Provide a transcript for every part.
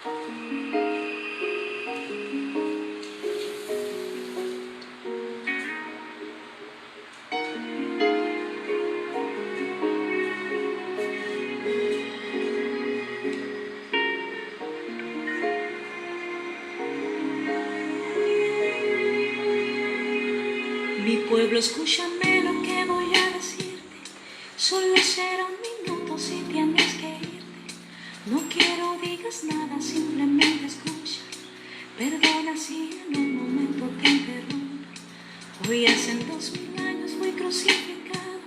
Mi pueblo, escúchame lo que voy a decirte. Solo será un minuto si tienes que irte. No quiero digas nada, simplemente escucha. Perdona si en un momento te interrumpo. Hoy hace 2000 años fui crucificado.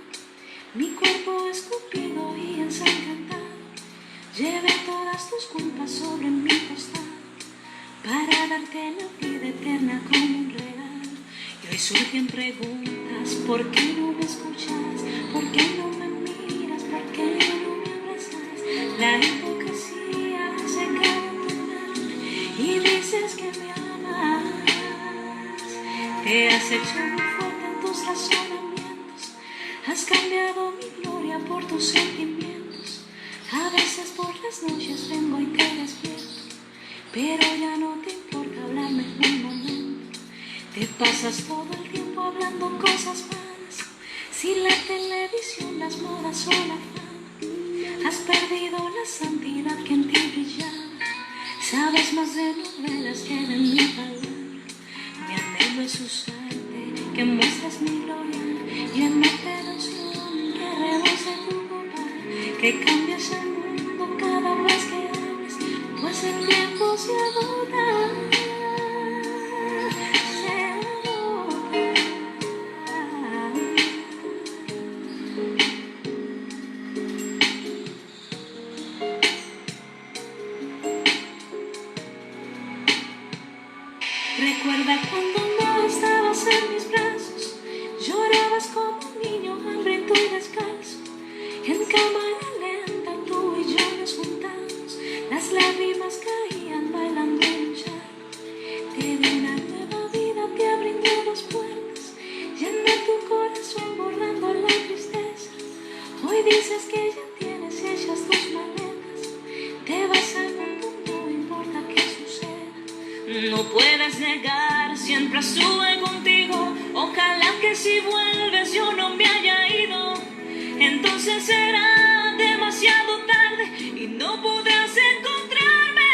Mi cuerpo escupido y ensangrentado. Llevé todas tus culpas sobre mi costado para darte la vida eterna como un regalo. Y hoy surgen preguntas: ¿por qué no me escuchas? ¿Por qué no me miras? ¿Por qué no me abrazas? La hipocresía se cae en tu alma y dices que me amas. Te has hecho muy fuerte en tus razonamientos. Has cambiado mi gloria por tus sentimientos. A veces por las noches vengo y te despierto, pero ya no te importa hablarme en un momento. Te pasas todo el tiempo hablando cosas malas. Si la televisión, las modas o la fama, has perdido la santidad que en ti brillaba. Sabes más de novelas que de mi palabra. Mi anhelo es usarte, que muestres mi gloria, llenarte de unción, que rebose tu copa, que cambies el mundo cada vez que hables, pues el tiempo se agota. Recuerda cuando no estabas en mis brazos, llorabas como un niño hambriento y descalzo. En cámara lenta tú y yo nos juntamos, las lágrimas caían bailando en un charco. Te di una nueva vida, te brindé dos puertas, llené tu corazón borrando la tristeza. Hoy dices que ya tienes hechas tus maletas, te vas al mundo, no importa qué suceda. No puedes negar, siempre estuve contigo. Ojalá que si vuelves yo no me haya ido. Entonces será demasiado tarde y no podrás encontrarme.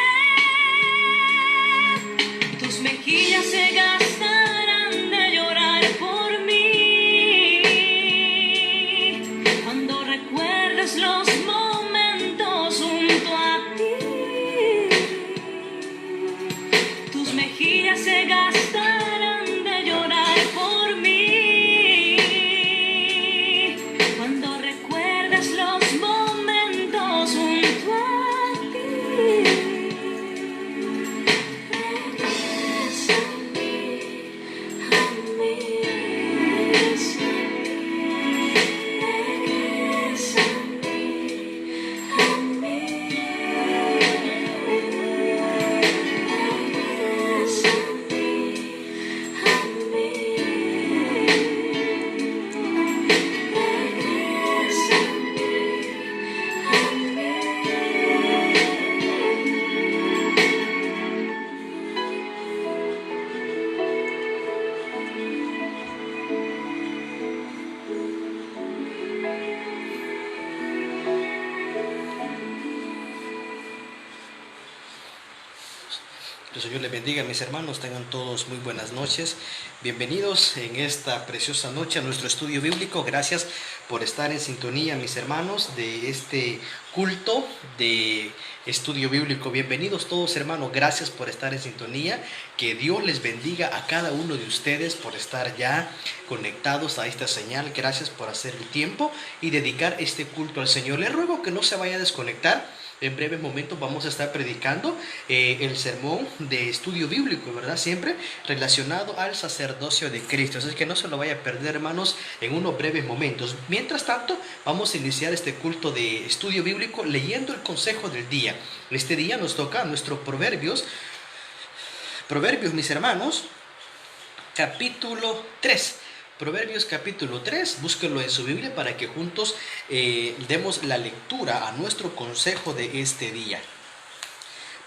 Tus mejillas se gastarán de llorar por mí. Cuando recuerdes los momentos junto a ti, tus mejillas se gastarán de llorar por mí. Cuando recuerdes los momentos junto a ti, regresa a mí, a mí, regresa a mí, regresa a El Señor les bendiga, mis hermanos, tengan todos muy buenas noches. Bienvenidos en esta preciosa noche a nuestro estudio bíblico. Gracias por estar en sintonía, mis hermanos, de este culto de estudio bíblico. Bienvenidos todos, hermanos, gracias por estar en sintonía. Que Dios les bendiga a cada uno de ustedes por estar ya conectados a esta señal. Gracias por hacer el tiempo y dedicar este culto al Señor. Les ruego que no se vaya a desconectar. En breves momentos vamos a estar predicando el sermón de estudio bíblico, ¿verdad? Siempre relacionado al sacerdocio de Cristo. Así que no se lo vaya a perder, hermanos, en unos breves momentos. Mientras tanto, vamos a iniciar este culto de estudio bíblico leyendo el consejo del día. Este día nos toca nuestro Proverbios, mis hermanos, capítulo 3. Proverbios capítulo 3, búsquenlo en su Biblia para que juntos demos la lectura a nuestro consejo de este día.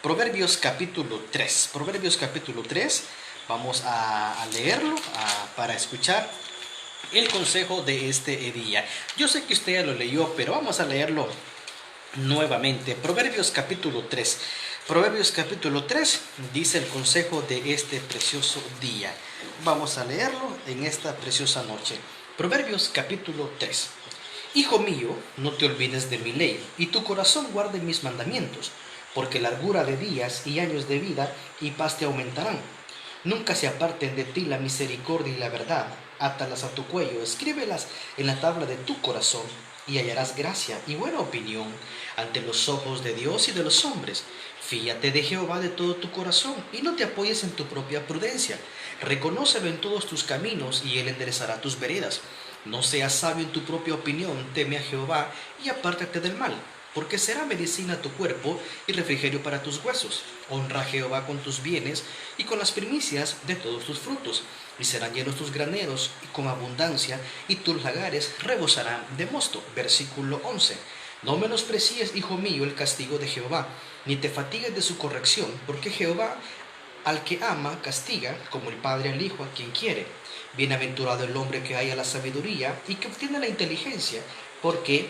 Proverbios capítulo 3. Proverbios capítulo 3. Vamos a leerlo para escuchar el consejo de este día. Yo sé que usted ya lo leyó, pero vamos a leerlo nuevamente. Proverbios capítulo 3. Proverbios capítulo 3 dice el consejo de este precioso día. Vamos a leerlo en esta preciosa noche. Proverbios capítulo 3. Hijo mío, no te olvides de mi ley, y tu corazón guarde mis mandamientos, porque largura de días y años de vida y paz te aumentarán. Nunca se aparten de ti la misericordia y la verdad. Átalas a tu cuello, escríbelas en la tabla de tu corazón, y hallarás gracia y buena opinión ante los ojos de Dios y de los hombres. Fíate de Jehová de todo tu corazón, y no te apoyes en tu propia prudencia. Reconócelo en todos tus caminos, y él enderezará tus veredas. No seas sabio en tu propia opinión, teme a Jehová, y apártate del mal, porque será medicina a tu cuerpo y refrigerio para tus huesos. Honra a Jehová con tus bienes y con las primicias de todos tus frutos, y serán llenos tus graneros y con abundancia, y tus lagares rebosarán de mosto. Versículo 11. No menosprecies, hijo mío, el castigo de Jehová, ni te fatigues de su corrección, porque Jehová al que ama castiga, como el padre al hijo a quien quiere. Bienaventurado el hombre que haya la sabiduría y que obtiene la inteligencia, porque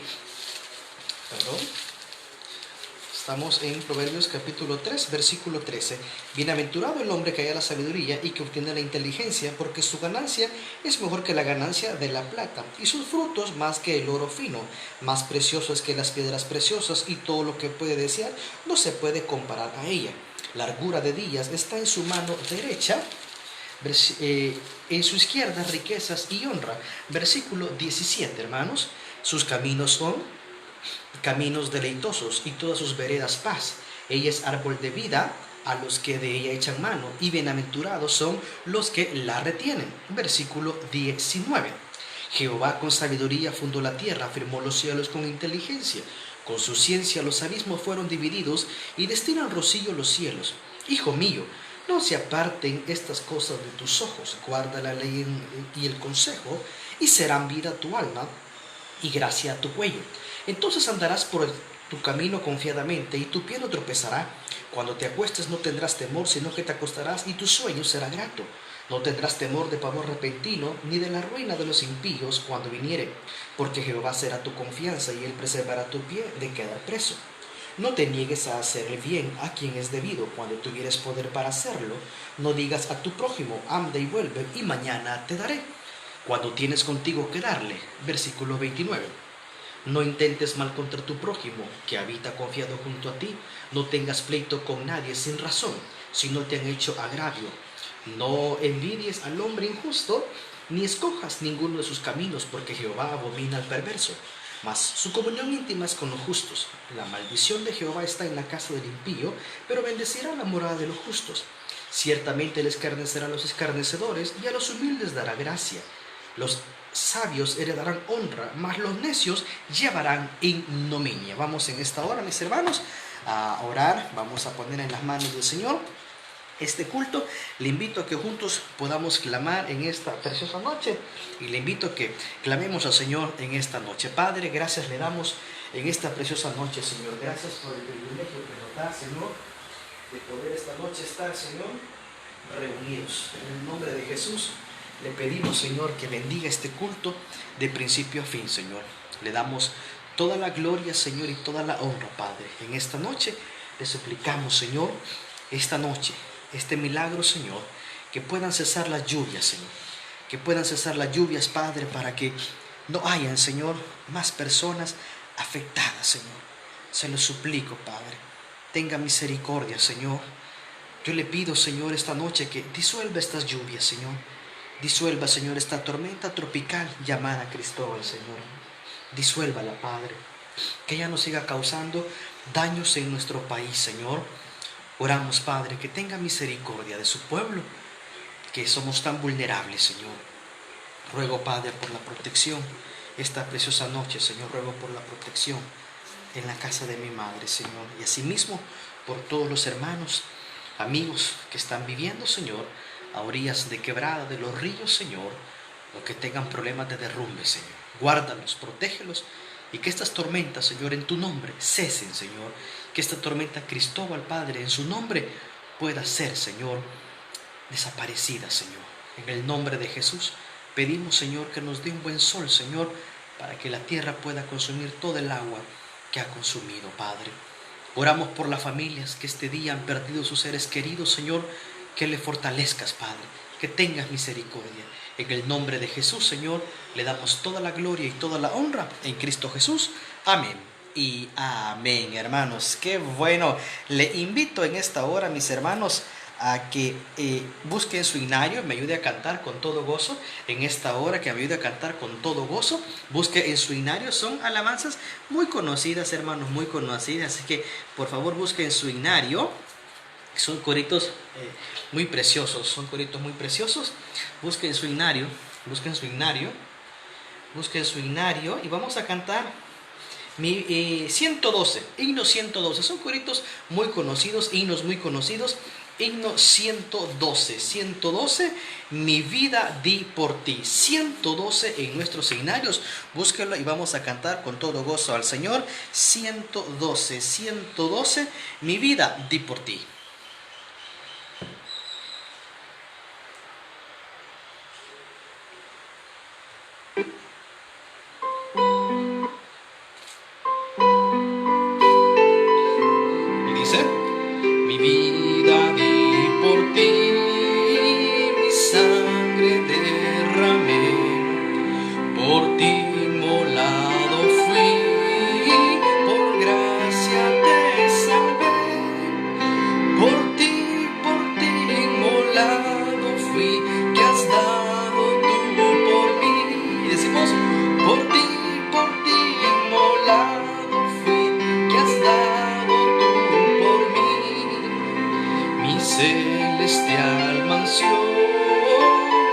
estamos en Proverbios capítulo 3, versículo 13. Bienaventurado el hombre que haya la sabiduría y que obtiene la inteligencia, porque su ganancia es mejor que la ganancia de la plata, y sus frutos más que el oro fino. Más precioso es que las piedras preciosas, y todo lo que puede desear no se puede comparar a ella. Largura de días está en su mano derecha, en su izquierda riquezas y honra. Versículo 17, hermanos. Sus caminos son caminos deleitosos, y todas sus veredas paz. Ella es árbol de vida a los que de ella echan mano, y bienaventurados son los que la retienen. Versículo 19. Jehová con sabiduría fundó la tierra, firmó los cielos con inteligencia. Con su ciencia los abismos fueron divididos, y destinan rocío los cielos. Hijo mío, no se aparten estas cosas de tus ojos, guarda la ley y el consejo, y serán vida a tu alma y gracia a tu cuello. Entonces andarás por tu camino confiadamente, y tu pie no tropezará. Cuando te acuestes no tendrás temor, sino que te acostarás y tu sueño será grato. No tendrás temor de pavor repentino, ni de la ruina de los impíos cuando viniere, porque Jehová será tu confianza, y él preservará tu pie de quedar preso. No te niegues a hacerle bien a quien es debido, cuando tuvieres poder para hacerlo. No digas a tu prójimo, anda y vuelve, y mañana te daré, cuando tienes contigo que darle. Versículo 29. No intentes mal contra tu prójimo, que habita confiado junto a ti. No tengas pleito con nadie sin razón, si no te han hecho agravio. No envidies al hombre injusto, ni escojas ninguno de sus caminos, porque Jehová abomina al perverso, mas su comunión íntima es con los justos. La maldición de Jehová está en la casa del impío, pero bendecirá la morada de los justos. Ciertamente él escarnecerá a los escarnecedores, y a los humildes dará gracia. Los sabios heredarán honra, mas los necios llevarán ignominia. Vamos en esta hora, mis hermanos, a orar. Vamos a poner en las manos del Señor este culto. Le invito a que juntos podamos clamar en esta preciosa noche, y le invito a que clamemos al Señor en esta noche. Padre, gracias le damos en esta preciosa noche, Señor. Gracias por el privilegio que nos da, Señor, de poder esta noche estar, Señor, reunidos. En el nombre de Jesús le pedimos, Señor, que bendiga este culto de principio a fin, Señor. Le damos toda la gloria, Señor, y toda la honra, Padre. En esta noche le suplicamos, Señor, esta noche, este milagro, Señor, que puedan cesar las lluvias, Señor. Que puedan cesar las lluvias, Padre, para que no hayan, Señor, más personas afectadas, Señor. Se lo suplico, Padre. Tenga misericordia, Señor. Yo le pido, Señor, esta noche que disuelva estas lluvias, Señor. Disuelva, Señor, esta tormenta tropical llamada Cristóbal, Señor. Disuélvala, Padre. Que ella no siga causando daños en nuestro país, Señor. Oramos, Padre, que tenga misericordia de su pueblo, que somos tan vulnerables, Señor. Ruego, Padre, por la protección esta preciosa noche, Señor. Ruego por la protección en la casa de mi madre, Señor. Y asimismo por todos los hermanos, amigos que están viviendo, Señor, a orillas de quebrada de los ríos, Señor, o que tengan problemas de derrumbe, Señor. Guárdalos, protégelos, y que estas tormentas, Señor, en tu nombre cesen, Señor, que esta tormenta Cristóbal, Padre, en su nombre pueda ser, Señor, desaparecida, Señor. En el nombre de Jesús pedimos, Señor, que nos dé un buen sol, Señor, para que la tierra pueda consumir todo el agua que ha consumido, Padre. Oramos por las familias que este día han perdido sus seres queridos, Señor, que le fortalezcas, Padre, que tengas misericordia. En el nombre de Jesús, Señor, le damos toda la gloria y toda la honra en Cristo Jesús. Amén y amén, hermanos. Qué bueno. Le invito en esta hora, mis hermanos, a que busquen su himnario, me ayude a cantar con todo gozo. En esta hora que me ayude a cantar con todo gozo, busque en su himnario. Son alabanzas muy conocidas, hermanos, muy conocidas. Así que por favor busquen su himnario. Son coritos muy preciosos, son coritos muy preciosos. Busquen su himnario, busquen su himnario, busquen su himnario y vamos a cantar 112, himno 112. Son coritos muy conocidos, himnos muy conocidos. Himno 112, 112, mi vida di por ti. 112 en nuestros himnarios. Búsquenlo y vamos a cantar con todo gozo al Señor. 112, 112, mi vida di por ti. Celestial mansión,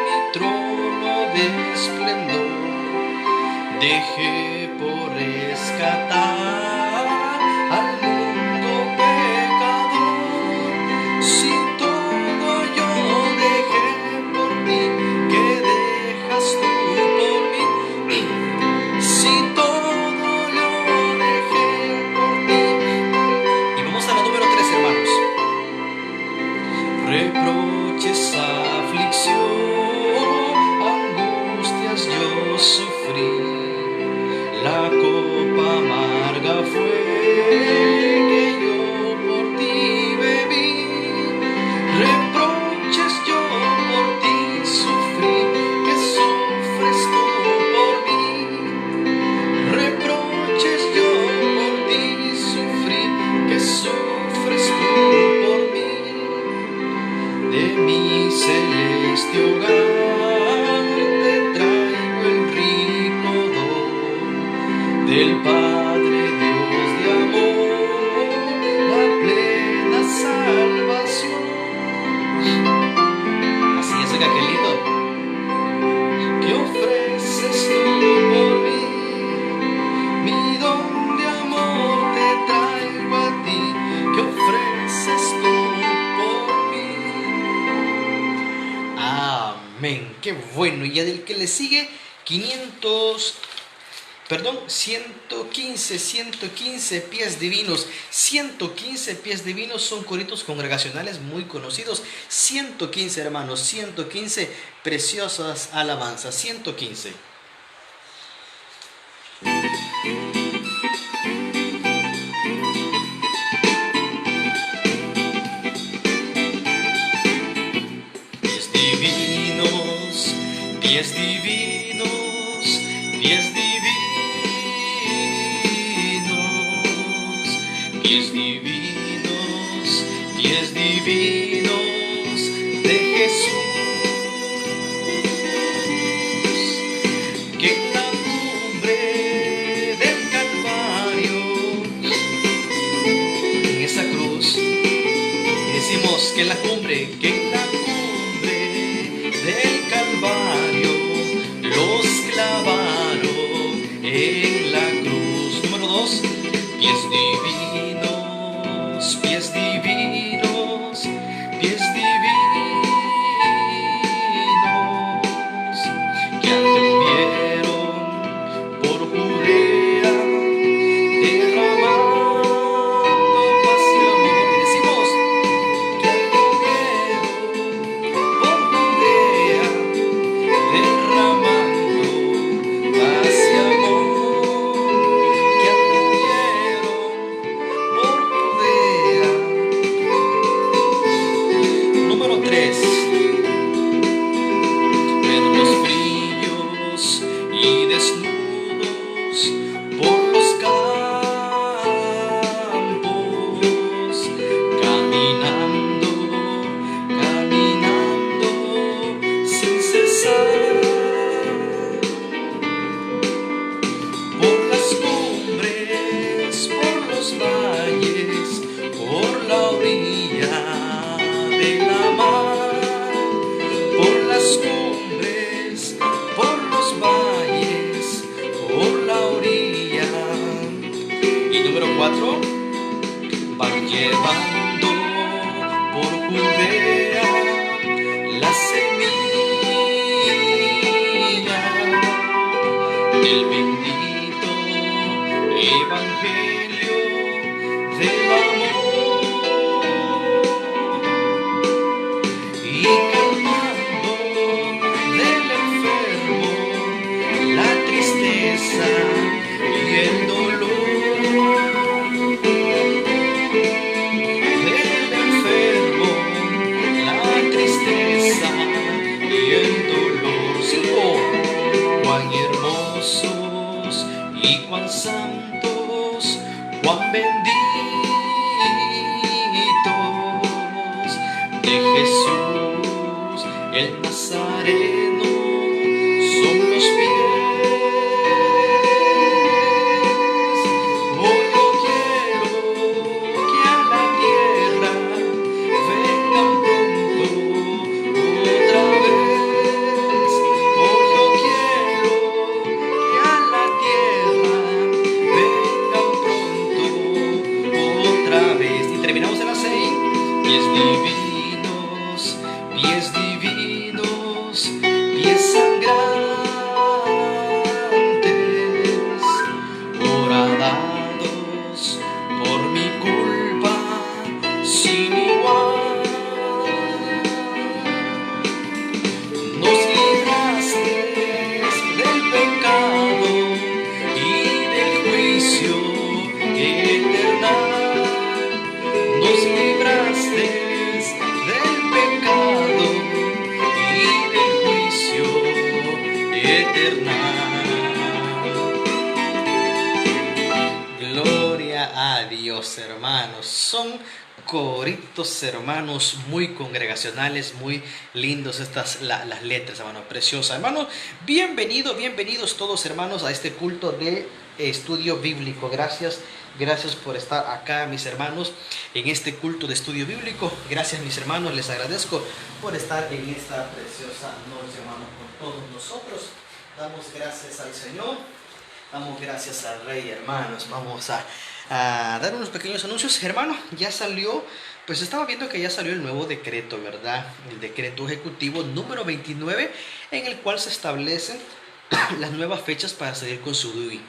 mi trono de esplendor, dejé por rescatar al mundo pecador. Si todo yo dejé por ti, ¿qué dejas tú por mí? Si todo yo dejé por ti. Y vamos a la número 3, hermanos. Reproches, aflicción, angustias yo sufrí, la copa amarga fue que yo por ti bebí. Reproches yo por ti sufrí, que sufres tú por mí. Reproches yo por ti sufrí, que sufres tú por mí. De mi celeste hogar te traigo el rico don del Padre Dios de amor, la plena salvación. Así es, oiga, qué lindo. ¿Qué ofreces tú por mí? Mi don de amor te traigo a ti. ¿Qué ofreces tú por mí? Amén, qué bueno. Y el que le sigue, 115 pies divinos. 115 pies divinos son coritos congregacionales muy conocidos. 115, hermanos, 115 preciosas alabanzas. 115. Pies divinos, pies divinos, pies divinos, pies divinos, pies divinos de Jesús, que en la cumbre del Calvario, en esa cruz, y decimos que en la cumbre, del Calvario los clavaron en la cruz. Número 2, pies divinos, pies divinos, pies divinos, que anduvieron por Judea derramando las cumbres, por los valles, por la orilla. Y número 4, Van llevando por Judea la semilla del bendito evangelio del amor, y calmando del enfermo la tristeza y el dolor. Del enfermo la tristeza y el dolor. cinco, Cuán hermosos y cuán santos, cuán benditos de Jesús el Nazareno son los pies. Oh, yo quiero que a la tierra vengan pronto otra vez. Oh, yo quiero que a la tierra vengan pronto otra vez. y terminamos en la 6. Pies divinos, pies sangrantes, horadados por mi culpa sin igual. Nos libraste del pecado y del juicio eternal. Nos libraste del pecado y del juicio eternal. Gloria a Dios, hermanos. Son coritos, hermanos, muy congregacionales, muy lindos las letras, hermanos, preciosas. Hermanos, bienvenidos todos, hermanos, a este culto de estudio bíblico. Gracias por estar acá, mis hermanos, en este culto de estudio bíblico. Gracias, mis hermanos, les agradezco por estar en esta preciosa noche, hermanos, con todos nosotros. Damos gracias al Señor, damos gracias al Rey, hermanos. Vamos a dar unos pequeños anuncios. Hermano, ya salió, pues estaba viendo que ya salió el nuevo decreto, ¿verdad? El decreto ejecutivo número 29, en el cual se establecen las nuevas fechas para salir con su DUI.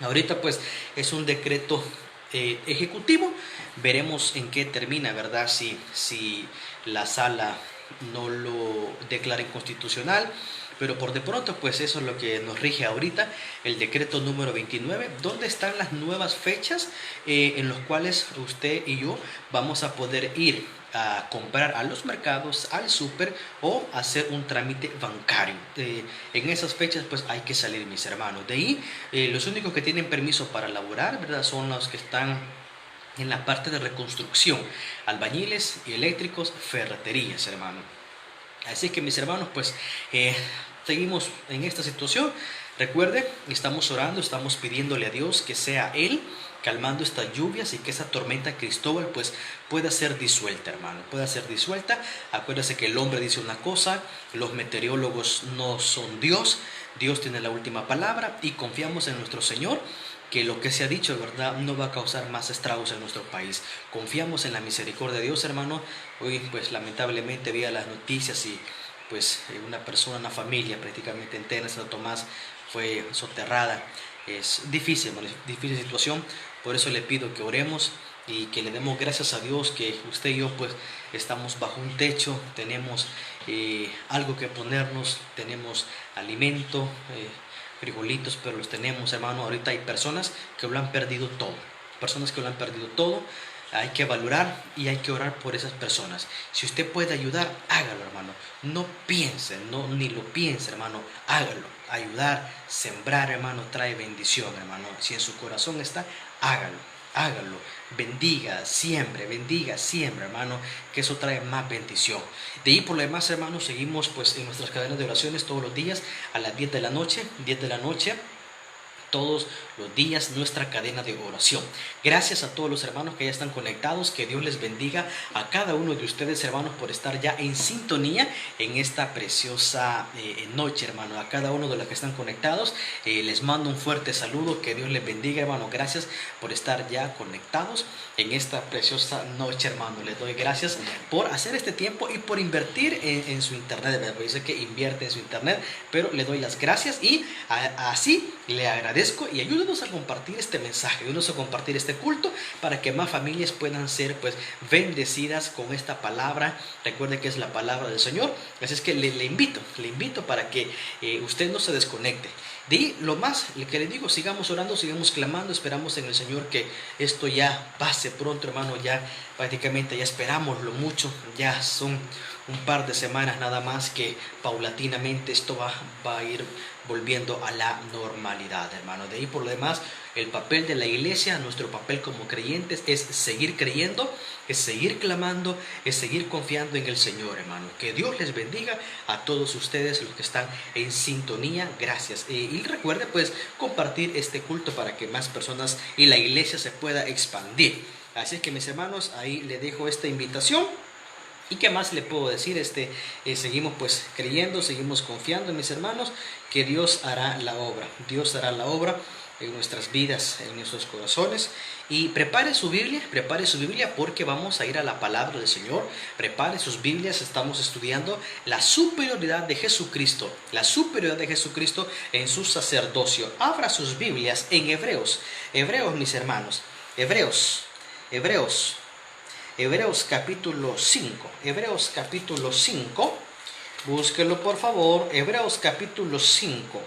Ahorita pues es un decreto ejecutivo. Veremos en qué termina, ¿verdad? Si la sala no lo declara inconstitucional. Pero por de pronto, pues eso es lo que nos rige ahorita, el decreto número 29, donde están las nuevas fechas en los cuales usted y yo vamos a poder ir a comprar a los mercados, al súper o hacer un trámite bancario. En esas fechas pues hay que salir, mis hermanos. De ahí, los únicos que tienen permiso para laborar, ¿verdad?, son los que están en la parte de reconstrucción, albañiles y eléctricos, ferreterías, hermano. Así que, mis hermanos, pues seguimos en esta situación. Recuerde, estamos orando, estamos pidiéndole a Dios que sea Él calmando estas lluvias y que esa tormenta Cristóbal pues pueda ser disuelta, hermano, pueda ser disuelta. Acuérdese que el hombre dice una cosa, los meteorólogos no son Dios, Dios tiene la última palabra y confiamos en nuestro Señor, que lo que se ha dicho, ¿verdad?, no va a causar más estragos en nuestro país. Confiamos en la misericordia de Dios, hermano. Hoy pues lamentablemente veía las noticias y pues una persona, una familia prácticamente entera en Santo Tomás fue soterrada. Es difícil, hermano, difícil situación. Por eso le pido que oremos y que le demos gracias a Dios que usted y yo pues estamos bajo un techo, tenemos algo que ponernos, tenemos alimento, frijolitos, pero los tenemos, hermano. Ahorita hay personas que lo han perdido todo, hay que valorar y hay que orar por esas personas. Si usted puede ayudar, hágalo, hermano. No piense, ni lo piense, hermano, hágalo. Ayudar, sembrar, hermano, trae bendición, hermano. Si en su corazón está, hágalo. Bendiga siempre, hermano, que eso trae más bendición. De ahí por lo demás, hermanos, seguimos pues en nuestras cadenas de oraciones todos los días a las 10 de la noche, todos los días nuestra cadena de oración. Gracias a todos los hermanos que ya están conectados, que Dios les bendiga a cada uno de ustedes, hermanos, por estar ya en sintonía en esta preciosa noche, hermano. A cada uno de los que están conectados, les mando un fuerte saludo, que Dios les bendiga, hermano. Gracias por estar ya conectados en esta preciosa noche, hermano. Les doy gracias por hacer este tiempo y por invertir en su internet. Me dice que invierte en su internet, pero le doy las gracias y así le agradezco, y ayúdenos a compartir este mensaje, ayúdenos a compartir este culto para que más familias puedan ser pues bendecidas con esta palabra. Recuerde que es la palabra del Señor, así es que le invito para que usted no se desconecte. De lo más que le digo, sigamos orando, sigamos clamando, esperamos en el Señor que esto ya pase pronto, hermano. Ya prácticamente ya esperamos lo mucho, ya son un par de semanas nada más que paulatinamente esto va a ir volviendo a la normalidad, hermano. De ahí por lo demás, el papel de la iglesia, nuestro papel como creyentes, es seguir creyendo, es seguir clamando, es seguir confiando en el Señor, hermano. Que Dios les bendiga a todos ustedes, los que están en sintonía. Gracias. Y recuerde pues compartir este culto para que más personas y la iglesia se pueda expandir. Así que, mis hermanos, ahí le dejo esta invitación. ¿Y qué más le puedo decir? Seguimos pues creyendo, seguimos confiando, mis hermanos, que Dios hará la obra. Dios hará la obra en nuestras vidas, en nuestros corazones. Y prepare su Biblia porque vamos a ir a la palabra del Señor. Prepare sus Biblias, estamos estudiando la superioridad de Jesucristo, en su sacerdocio. Abra sus Biblias en Hebreos, mis hermanos, Hebreos capítulo 5, búsquelo por favor, Hebreos capítulo 5,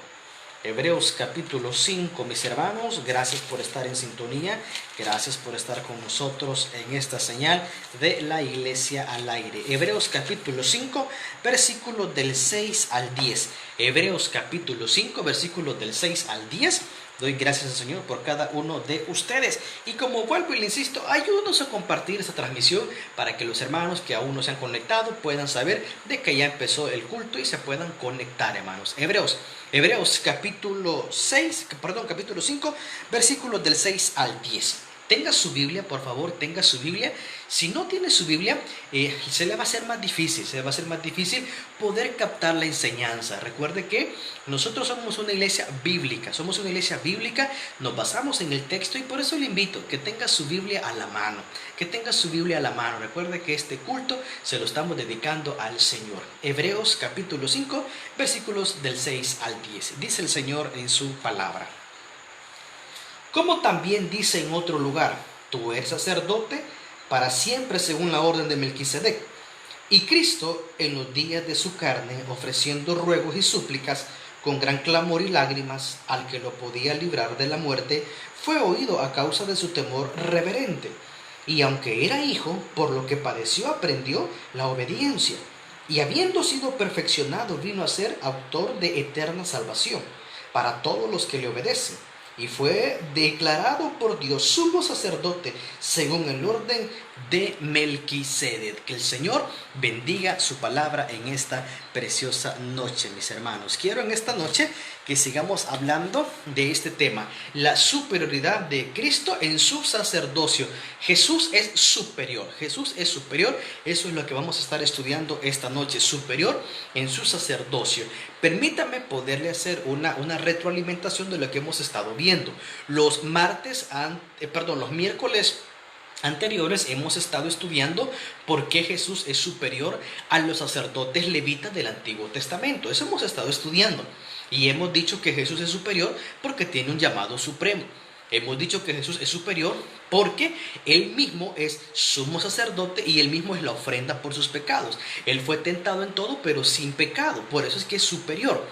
mis hermanos. Gracias por estar en sintonía, gracias por estar con nosotros en esta señal de la iglesia al aire. Hebreos capítulo 5, versículos del 6 al 10. Hebreos capítulo 5, versículos del 6 al 10. Doy gracias al Señor por cada uno de ustedes. Y como vuelvo y le insisto, ayúdenos a compartir esta transmisión para que los hermanos que aún no se han conectado puedan saber de que ya empezó el culto y se puedan conectar, hermanos. Hebreos capítulo 5, versículos del 6 al 10. Tenga su Biblia, por favor, tenga su Biblia. Si no tiene su Biblia, se le va a hacer más difícil, poder captar la enseñanza. Recuerde que nosotros somos una iglesia bíblica, nos basamos en el texto, y por eso le invito que tenga su Biblia a la mano, Recuerde que este culto se lo estamos dedicando al Señor. Hebreos capítulo 5, versículos del 6 al 10. Dice el Señor en su palabra. Como también dice en otro lugar, tú eres sacerdote para siempre según la orden de Melquisedec. Y Cristo, en los días de su carne, ofreciendo ruegos y súplicas con gran clamor y lágrimas al que lo podía librar de la muerte, fue oído a causa de su temor reverente. Y aunque era hijo, por lo que padeció aprendió la obediencia. Y habiendo sido perfeccionado, vino a ser autor de eterna salvación para todos los que le obedecen. Y fue declarado por Dios sumo sacerdote según el orden de Melquisedec. Que el Señor bendiga su palabra en esta preciosa noche, mis hermanos. Quiero en esta noche que sigamos hablando de este tema, la superioridad de Cristo en su sacerdocio. Jesús es superior, eso es lo que vamos a estar estudiando esta noche, superior en su sacerdocio. Permítame poderle hacer una retroalimentación de lo que hemos estado viendo. Los miércoles anteriores hemos estado estudiando por qué Jesús es superior a los sacerdotes levitas del Antiguo Testamento. Eso hemos estado estudiando. Y hemos dicho que Jesús es superior porque tiene un llamado supremo. Hemos dicho que Jesús es superior porque Él mismo es sumo sacerdote y Él mismo es la ofrenda por sus pecados. Él fue tentado en todo, pero sin pecado. Por eso es que es superior.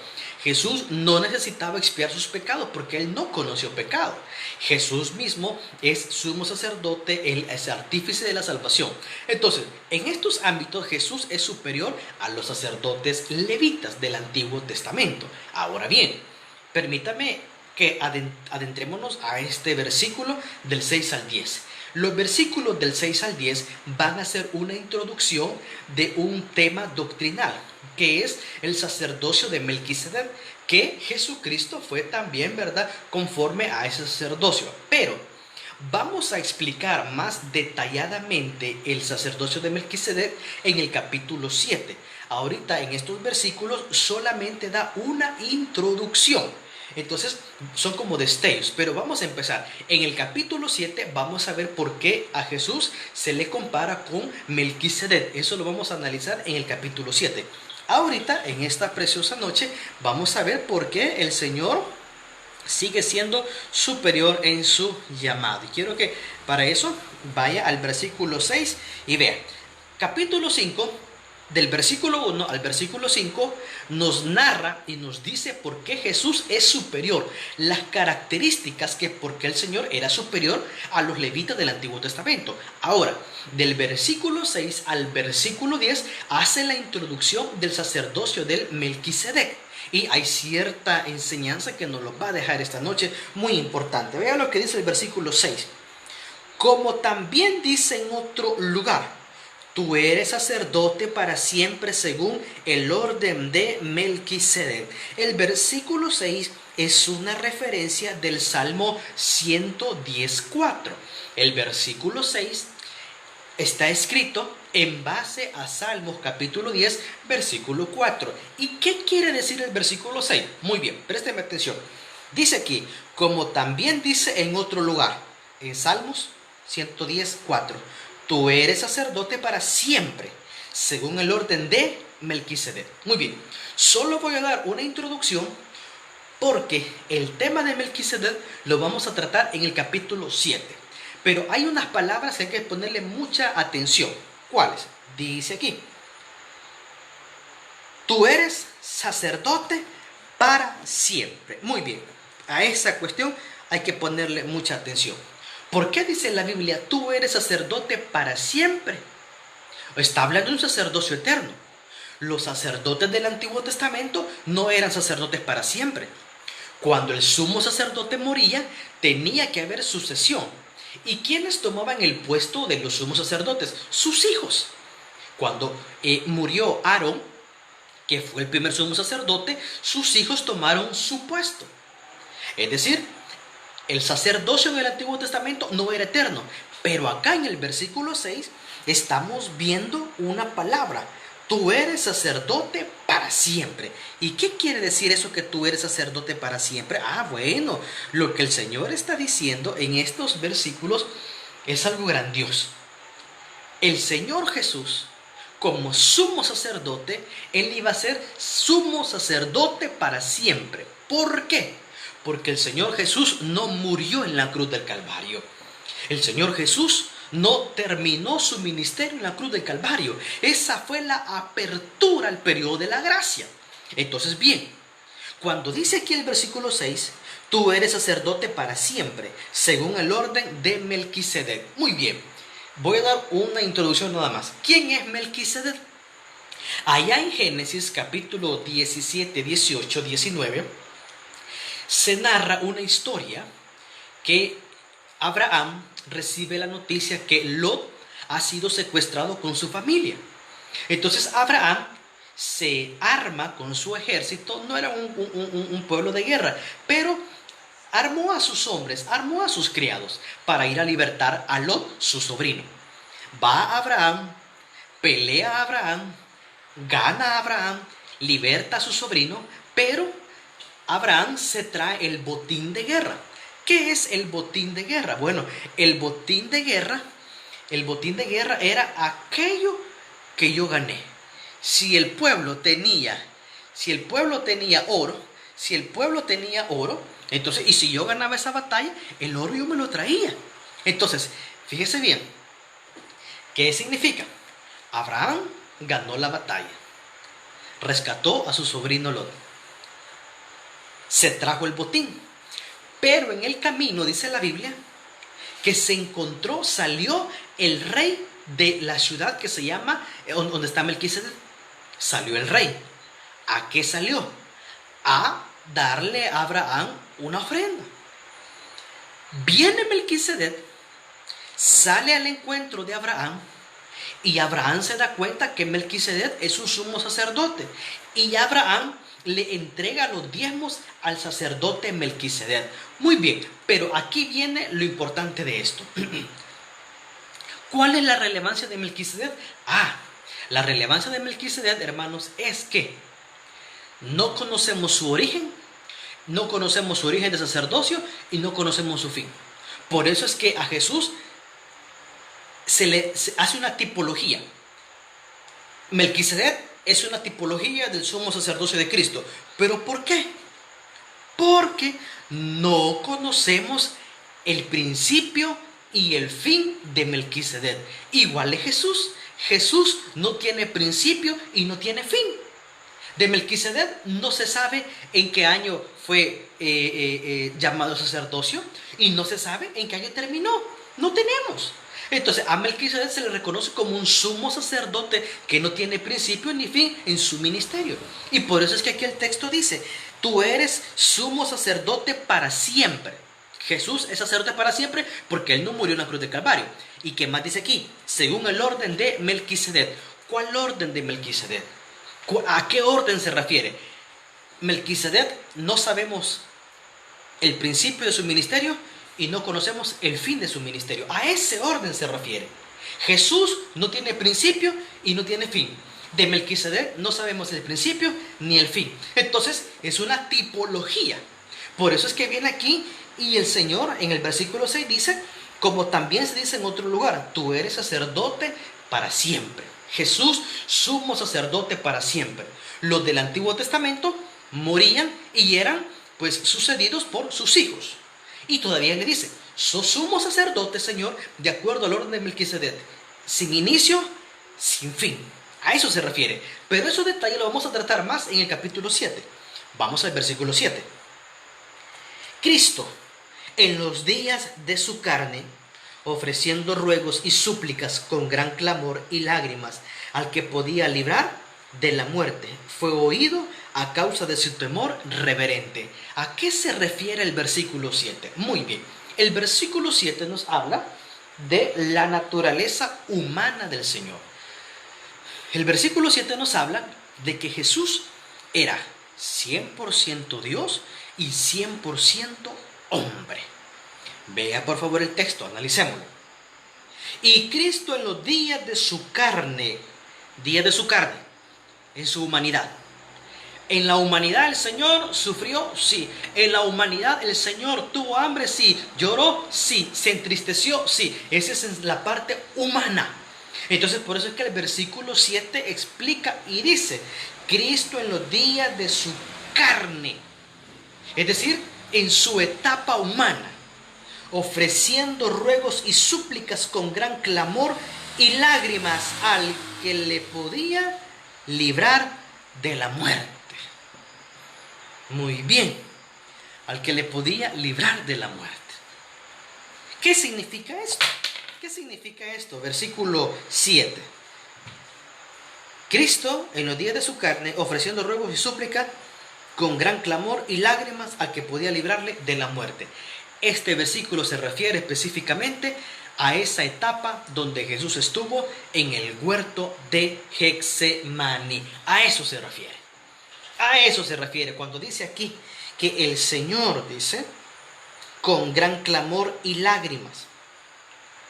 Jesús no necesitaba expiar sus pecados porque Él no conoció pecado. Jesús mismo es sumo sacerdote, Él es artífice de la salvación. Entonces, en estos ámbitos Jesús es superior a los sacerdotes levitas del Antiguo Testamento. Ahora bien, permítame que adentrémonos a este versículo del 6 al 10. Los versículos del 6 al 10 van a ser una introducción de un tema doctrinal, que es el sacerdocio de Melquisedec. que Jesucristo fue también, ¿verdad?, conforme a ese sacerdocio. Pero vamos a explicar más detalladamente el sacerdocio de Melquisedec en el capítulo 7. Ahorita en estos versículos solamente da una introducción. Entonces son como destellos, pero vamos a empezar. En el capítulo 7 vamos a ver por qué a Jesús se le compara con Melquisedec. Eso lo vamos a analizar en el capítulo 7. Ahorita, en esta preciosa noche, vamos a ver por qué el Señor sigue siendo superior en su llamado. Y quiero que para eso vaya al versículo 6 y vea. Capítulo 5, del versículo 1 al versículo 5, nos narra y nos dice por qué Jesús es superior. Las características que por qué el Señor era superior a los levitas del Antiguo Testamento. Ahora, del versículo 6 al versículo 10, hace la introducción del sacerdocio del Melquisedec. Y hay cierta enseñanza que nos lo va a dejar esta noche, muy importante. Vea lo que dice el versículo 6. Como también dice en otro lugar, tú eres sacerdote para siempre según el orden de Melquisedec. El versículo 6 es una referencia del Salmo 110:4. El versículo 6 está escrito en base a Salmos capítulo 10, versículo 4. ¿Y qué quiere decir el versículo 6? Muy bien, présteme atención. Dice aquí, como también dice en otro lugar, en Salmos 110:4, tú eres sacerdote para siempre, según el orden de Melquisedec. Muy bien, solo voy a dar una introducción porque el tema de Melquisedec lo vamos a tratar en el capítulo 7. Pero hay unas palabras que hay que ponerle mucha atención. ¿Cuáles? Dice aquí, tú eres sacerdote para siempre. Muy bien, a esa cuestión hay que ponerle mucha atención. ¿Por qué dice la Biblia, tú eres sacerdote para siempre? Está hablando de un sacerdocio eterno. Los sacerdotes del Antiguo Testamento no eran sacerdotes para siempre. Cuando el sumo sacerdote moría, tenía que haber sucesión. ¿Y quiénes tomaban el puesto de los sumos sacerdotes? Sus hijos. Cuando murió Aarón, que fue el primer sumo sacerdote, sus hijos tomaron su puesto. Es decir, el sacerdocio del Antiguo Testamento no era eterno. Pero acá en el versículo 6 estamos viendo una palabra. Tú eres sacerdote para siempre. ¿Y qué quiere decir eso que tú eres sacerdote para siempre? Bueno, lo que el Señor está diciendo en estos versículos es algo grandioso. El Señor Jesús, como sumo sacerdote, Él iba a ser sumo sacerdote para siempre. ¿Por qué? Porque el Señor Jesús no murió en la cruz del Calvario. El Señor Jesús no terminó su ministerio en la cruz del Calvario. Esa fue la apertura al periodo de la gracia. Entonces, bien, cuando dice aquí el versículo 6, tú eres sacerdote para siempre, según el orden de Melquisedec. Muy bien, voy a dar una introducción nada más. ¿Quién es Melquisedec? Allá en Génesis capítulo 17, 18, 19, se narra una historia que Abraham recibe la noticia que Lot ha sido secuestrado con su familia. Entonces Abraham se arma con su ejército. No era un pueblo de guerra, pero armó a sus hombres, armó a sus criados para ir a libertar a Lot, su sobrino. Va Abraham, pelea a Abraham, gana a Abraham, liberta a su sobrino, pero Abraham se trae el botín de guerra. ¿Qué es el botín de guerra? Bueno, el botín de guerra era aquello que yo gané. Si el pueblo tenía oro, entonces, y si yo ganaba esa batalla, el oro yo me lo traía. Entonces, fíjese bien, ¿qué significa? Abraham ganó la batalla, rescató a su sobrino Lot, se trajo el botín. Pero en el camino, dice la Biblia, que salió el rey de la ciudad que se llama, donde está Melquisedec. Salió el rey. ¿A qué salió? A darle a Abraham una ofrenda. Viene Melquisedec, sale al encuentro de Abraham, y Abraham se da cuenta que Melquisedec es un sumo sacerdote. Y Abraham le entrega los diezmos al sacerdote Melquisedec. Muy bien, pero aquí viene lo importante de esto. ¿Cuál es la relevancia de Melquisedec? La relevancia de Melquisedec, hermanos, es que no conocemos su origen, no conocemos su origen de sacerdocio y no conocemos su fin. Por eso es que a Jesús se hace una tipología. Melquisedec es una tipología del sumo sacerdocio de Cristo. ¿Pero por qué? Porque no conocemos el principio y el fin de Melquisedec. Igual es Jesús. Jesús no tiene principio y no tiene fin. De Melquisedec no se sabe en qué año fue llamado sacerdocio y no se sabe en qué año terminó. No tenemos. Entonces a Melquisedec se le reconoce como un sumo sacerdote que no tiene principio ni fin en su ministerio. Y por eso es que aquí el texto dice: tú eres sumo sacerdote para siempre. Jesús es sacerdote para siempre porque Él no murió en la cruz del Calvario. ¿Y qué más dice aquí? Según el orden de Melquisedec. ¿Cuál orden de Melquisedec? ¿A qué orden se refiere? Melquisedec no sabemos el principio de su ministerio y no conocemos el fin de su ministerio. A ese orden se refiere. Jesús no tiene principio y no tiene fin. De Melquisedec no sabemos el principio ni el fin. Entonces es una tipología. Por eso es que viene aquí y el Señor en el versículo 6 dice, como también se dice en otro lugar, tú eres sacerdote para siempre. Jesús, sumo sacerdote para siempre. Los del Antiguo Testamento morían y eran pues sucedidos por sus hijos. Y todavía le dice, sos sumo sacerdote, Señor, de acuerdo al orden de Melquisedec, sin inicio, sin fin. A eso se refiere. Pero esos detalles los vamos a tratar más en el capítulo 7. Vamos al versículo 7. Cristo, en los días de su carne, ofreciendo ruegos y súplicas con gran clamor y lágrimas al que podía librar de la muerte, fue oído a causa de su temor reverente. ¿A qué se refiere el versículo 7? Muy bien, el versículo 7 nos habla de la naturaleza humana del Señor. El versículo 7 nos habla de que Jesús era 100% Dios y 100% hombre. Vea por favor el texto, analicémoslo. Y Cristo en los días de su carne, en su humanidad. En la humanidad el Señor sufrió, sí. En la humanidad el Señor tuvo hambre, sí. Lloró, sí. Se entristeció, sí. Esa es la parte humana. Entonces por eso es que el versículo 7 explica y dice, Cristo en los días de su carne, es decir, en su etapa humana, ofreciendo ruegos y súplicas con gran clamor y lágrimas al que le podía librar de la muerte. Muy bien, al que le podía librar de la muerte. ¿Qué significa esto? ¿Qué significa esto? Versículo 7. Cristo en los días de su carne, ofreciendo ruegos y súplicas con gran clamor y lágrimas al que podía librarle de la muerte. Este versículo se refiere específicamente a esa etapa donde Jesús estuvo en el huerto de Getsemaní. A eso se refiere. A eso se refiere cuando dice aquí que el Señor, dice, con gran clamor y lágrimas,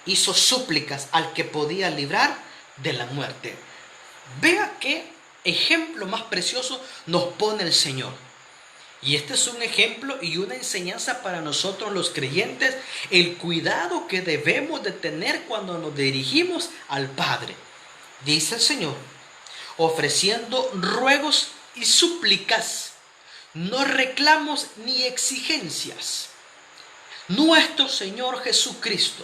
hizo súplicas al que podía librar de la muerte. Vea qué ejemplo más precioso nos pone el Señor. Y este es un ejemplo y una enseñanza para nosotros los creyentes, el cuidado que debemos de tener cuando nos dirigimos al Padre. Dice el Señor, ofreciendo ruegos y súplicas, no reclamos ni exigencias. Nuestro Señor Jesucristo,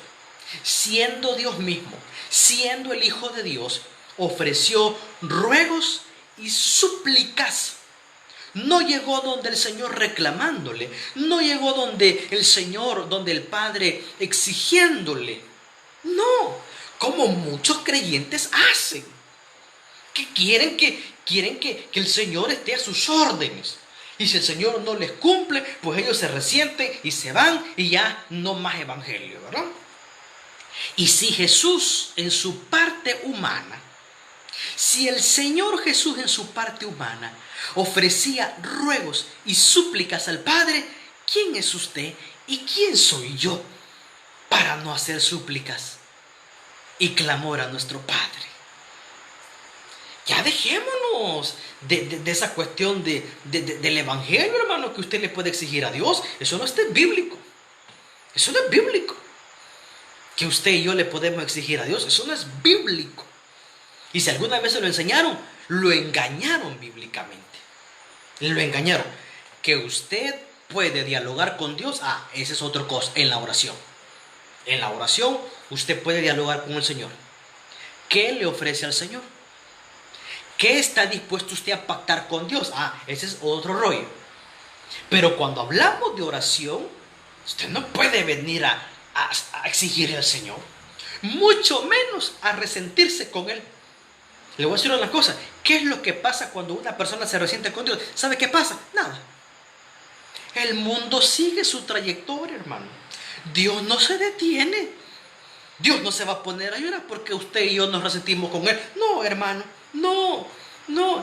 siendo Dios mismo, siendo el Hijo de Dios, ofreció ruegos y súplicas. No llegó donde el Señor reclamándole, no llegó donde el Señor, donde el Padre exigiéndole. No, como muchos creyentes hacen, que quieren que el Señor esté a sus órdenes. Y si el Señor no les cumple, pues ellos se resienten y se van y ya no más evangelio, ¿verdad? Y si Jesús en su parte humana Si el Señor Jesús en su parte humana ofrecía ruegos y súplicas al Padre, ¿quién es usted y quién soy yo para no hacer súplicas y clamor a nuestro Padre? Ya dejémonos de esa cuestión del evangelio, hermano, que usted le puede exigir a Dios. Eso no es bíblico. Eso no es bíblico. Que usted y yo le podemos exigir a Dios. Eso no es bíblico. Y si alguna vez se lo enseñaron, lo engañaron bíblicamente. Lo engañaron. Que usted puede dialogar con Dios. Esa es otra cosa. En la oración. En la oración usted puede dialogar con el Señor. ¿Qué le ofrece al Señor? ¿Qué está dispuesto usted a pactar con Dios? Ese es otro rollo. Pero cuando hablamos de oración, usted no puede venir a exigirle al Señor, mucho menos a resentirse con Él. Le voy a decir una cosa. ¿Qué es lo que pasa cuando una persona se resiente con Dios? ¿Sabe qué pasa? Nada. El mundo sigue su trayectoria, hermano. Dios no se detiene. Dios no se va a poner a llorar porque usted y yo nos resentimos con Él. No, hermano. No.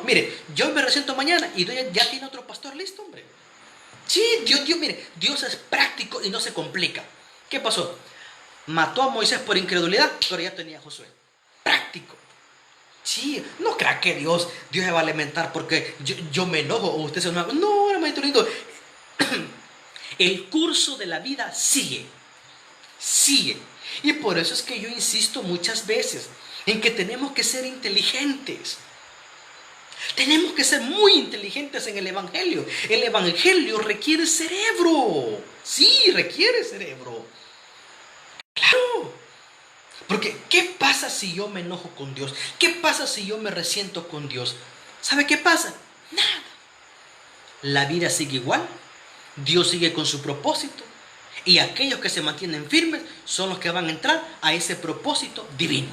Mire, yo me resiento mañana y Dios ya tiene otro pastor listo, hombre. Sí, mire, Dios es práctico y no se complica. ¿Qué pasó? Mató a Moisés por incredulidad, pero ya tenía a Josué. Práctico. Sí, no crea que Dios se va a lamentar porque yo me enojo o usted se enoja. No, hermanito lindo. El curso de la vida sigue. Y por eso es que yo insisto muchas veces en que tenemos que ser inteligentes. Tenemos que ser muy inteligentes en el evangelio. El evangelio requiere cerebro. Sí, requiere cerebro. Claro. Porque ¿qué pasa si yo me enojo con Dios? ¿Qué pasa si yo me resiento con Dios? ¿Sabe qué pasa? Nada. La vida sigue igual. Dios sigue con su propósito. Y aquellos que se mantienen firmes son los que van a entrar a ese propósito divino.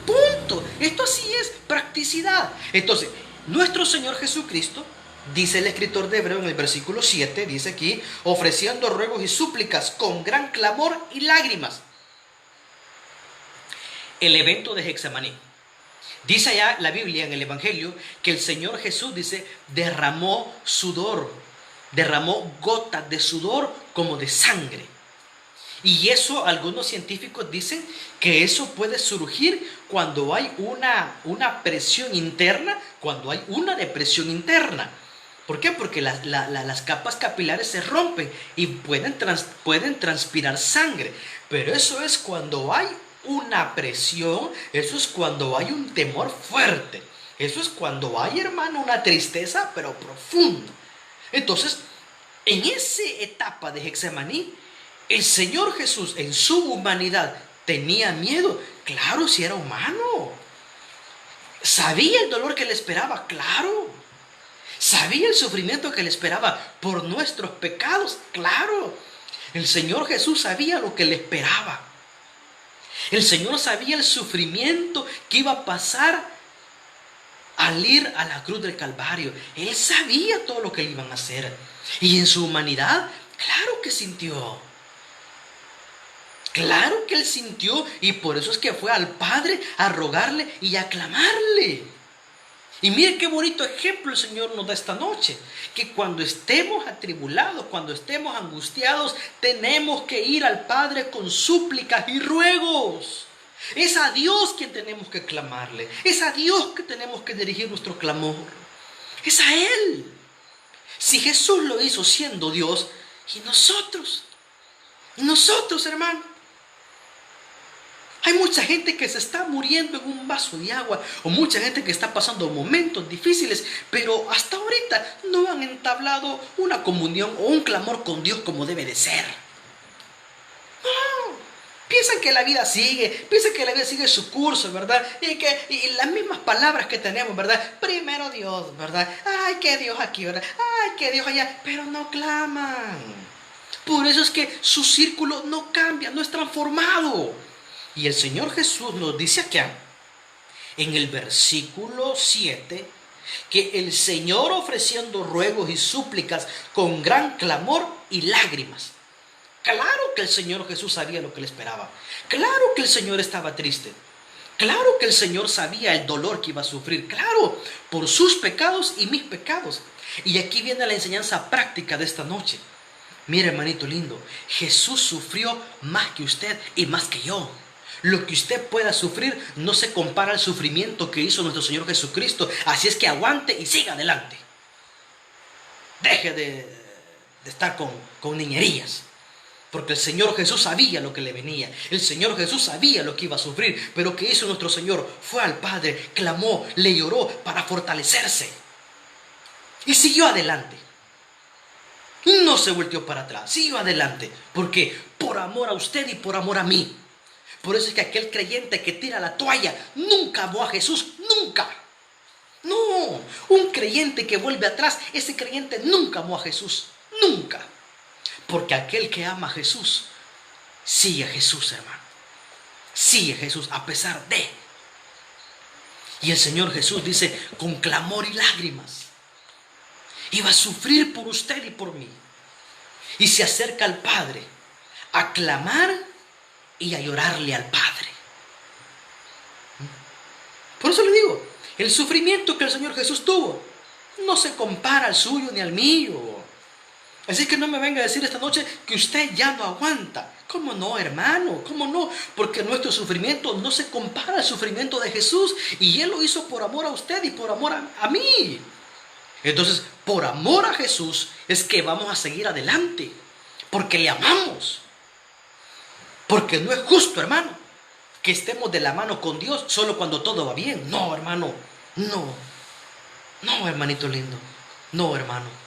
Punto. Esto así es practicidad. Entonces, nuestro Señor Jesucristo, dice el escritor de Hebreo en el versículo 7, dice aquí, ofreciendo ruegos y súplicas con gran clamor y lágrimas. El evento de Getsemaní. Dice allá la Biblia en el Evangelio que el Señor Jesús, dice, derramó sudor, derramó gotas de sudor como de sangre. Y eso algunos científicos dicen que eso puede surgir cuando hay una presión interna, cuando hay una depresión interna. ¿Por qué? Porque las capas capilares se rompen y pueden transpirar sangre. Pero eso es cuando hay una presión, eso es cuando hay un temor fuerte. Eso es cuando hay, hermano, una tristeza, pero profunda. Entonces, en esa etapa de Getsemaní, el Señor Jesús en su humanidad tenía miedo. Claro, si era humano. Sabía el dolor que le esperaba, claro. Sabía el sufrimiento que le esperaba por nuestros pecados, claro. El Señor Jesús sabía lo que le esperaba. El Señor sabía el sufrimiento que iba a pasar al ir a la cruz del Calvario. Él sabía todo lo que le iban a hacer. Y en su humanidad, claro que sintió. Claro que Él sintió, y por eso es que fue al Padre a rogarle y a clamarle. Y mire qué bonito ejemplo el Señor nos da esta noche. Que cuando estemos atribulados, cuando estemos angustiados, tenemos que ir al Padre con súplicas y ruegos. Es a Dios quien tenemos que clamarle. Es a Dios que tenemos que dirigir nuestro clamor. Es a Él. Si Jesús lo hizo siendo Dios, y nosotros, hermano. Hay mucha gente que se está muriendo en un vaso de agua, o mucha gente que está pasando momentos difíciles, pero hasta ahorita no han entablado una comunión o un clamor con Dios como debe de ser. No, piensan que la vida sigue, su curso, ¿verdad? Y las mismas palabras que tenemos, ¿verdad? Primero Dios, ¿verdad? Ay, que Dios aquí, ¿verdad? Ay, que Dios allá, pero no claman. Por eso es que su círculo no cambia, no es transformado. Y el Señor Jesús nos dice acá, en el versículo 7, que el Señor ofreciendo ruegos y súplicas con gran clamor y lágrimas. Claro que el Señor Jesús sabía lo que le esperaba. Claro que el Señor estaba triste. Claro que el Señor sabía el dolor que iba a sufrir, claro, por sus pecados y mis pecados. Y aquí viene la enseñanza práctica de esta noche. Mire, hermanito lindo, Jesús sufrió más que usted y más que yo. Lo que usted pueda sufrir no se compara al sufrimiento que hizo nuestro Señor Jesucristo. Así es que aguante y siga adelante. Deje de estar con niñerías. Porque el Señor Jesús sabía lo que le venía. El Señor Jesús sabía lo que iba a sufrir. Pero ¿qué hizo nuestro Señor? Fue al Padre, clamó, le lloró para fortalecerse. Y siguió adelante. No se volteó para atrás, siguió adelante. Porque por amor a usted y por amor a mí. Por eso es que aquel creyente que tira la toalla nunca amó a Jesús, nunca. No, un creyente que vuelve atrás, ese creyente nunca amó a Jesús, nunca. Porque aquel que ama a Jesús, sigue a Jesús, hermano. Sigue a Jesús a pesar de. Y el Señor Jesús dice, con clamor y lágrimas, iba a sufrir por usted y por mí. Y se acerca al Padre a clamar y a llorarle al Padre. Por eso le digo, el sufrimiento que el Señor Jesús tuvo no se compara al suyo ni al mío. Así que no me venga a decir esta noche que usted ya no aguanta. ¿Cómo no, hermano? ¿Cómo no? Porque nuestro sufrimiento no se compara al sufrimiento de Jesús. Y Él lo hizo por amor a usted y por amor a mí. Entonces, por amor a Jesús es que vamos a seguir adelante. Porque le amamos. Porque no es justo, hermano, que estemos de la mano con Dios solo cuando todo va bien. No, hermano. No. No, hermanito lindo. No, hermano.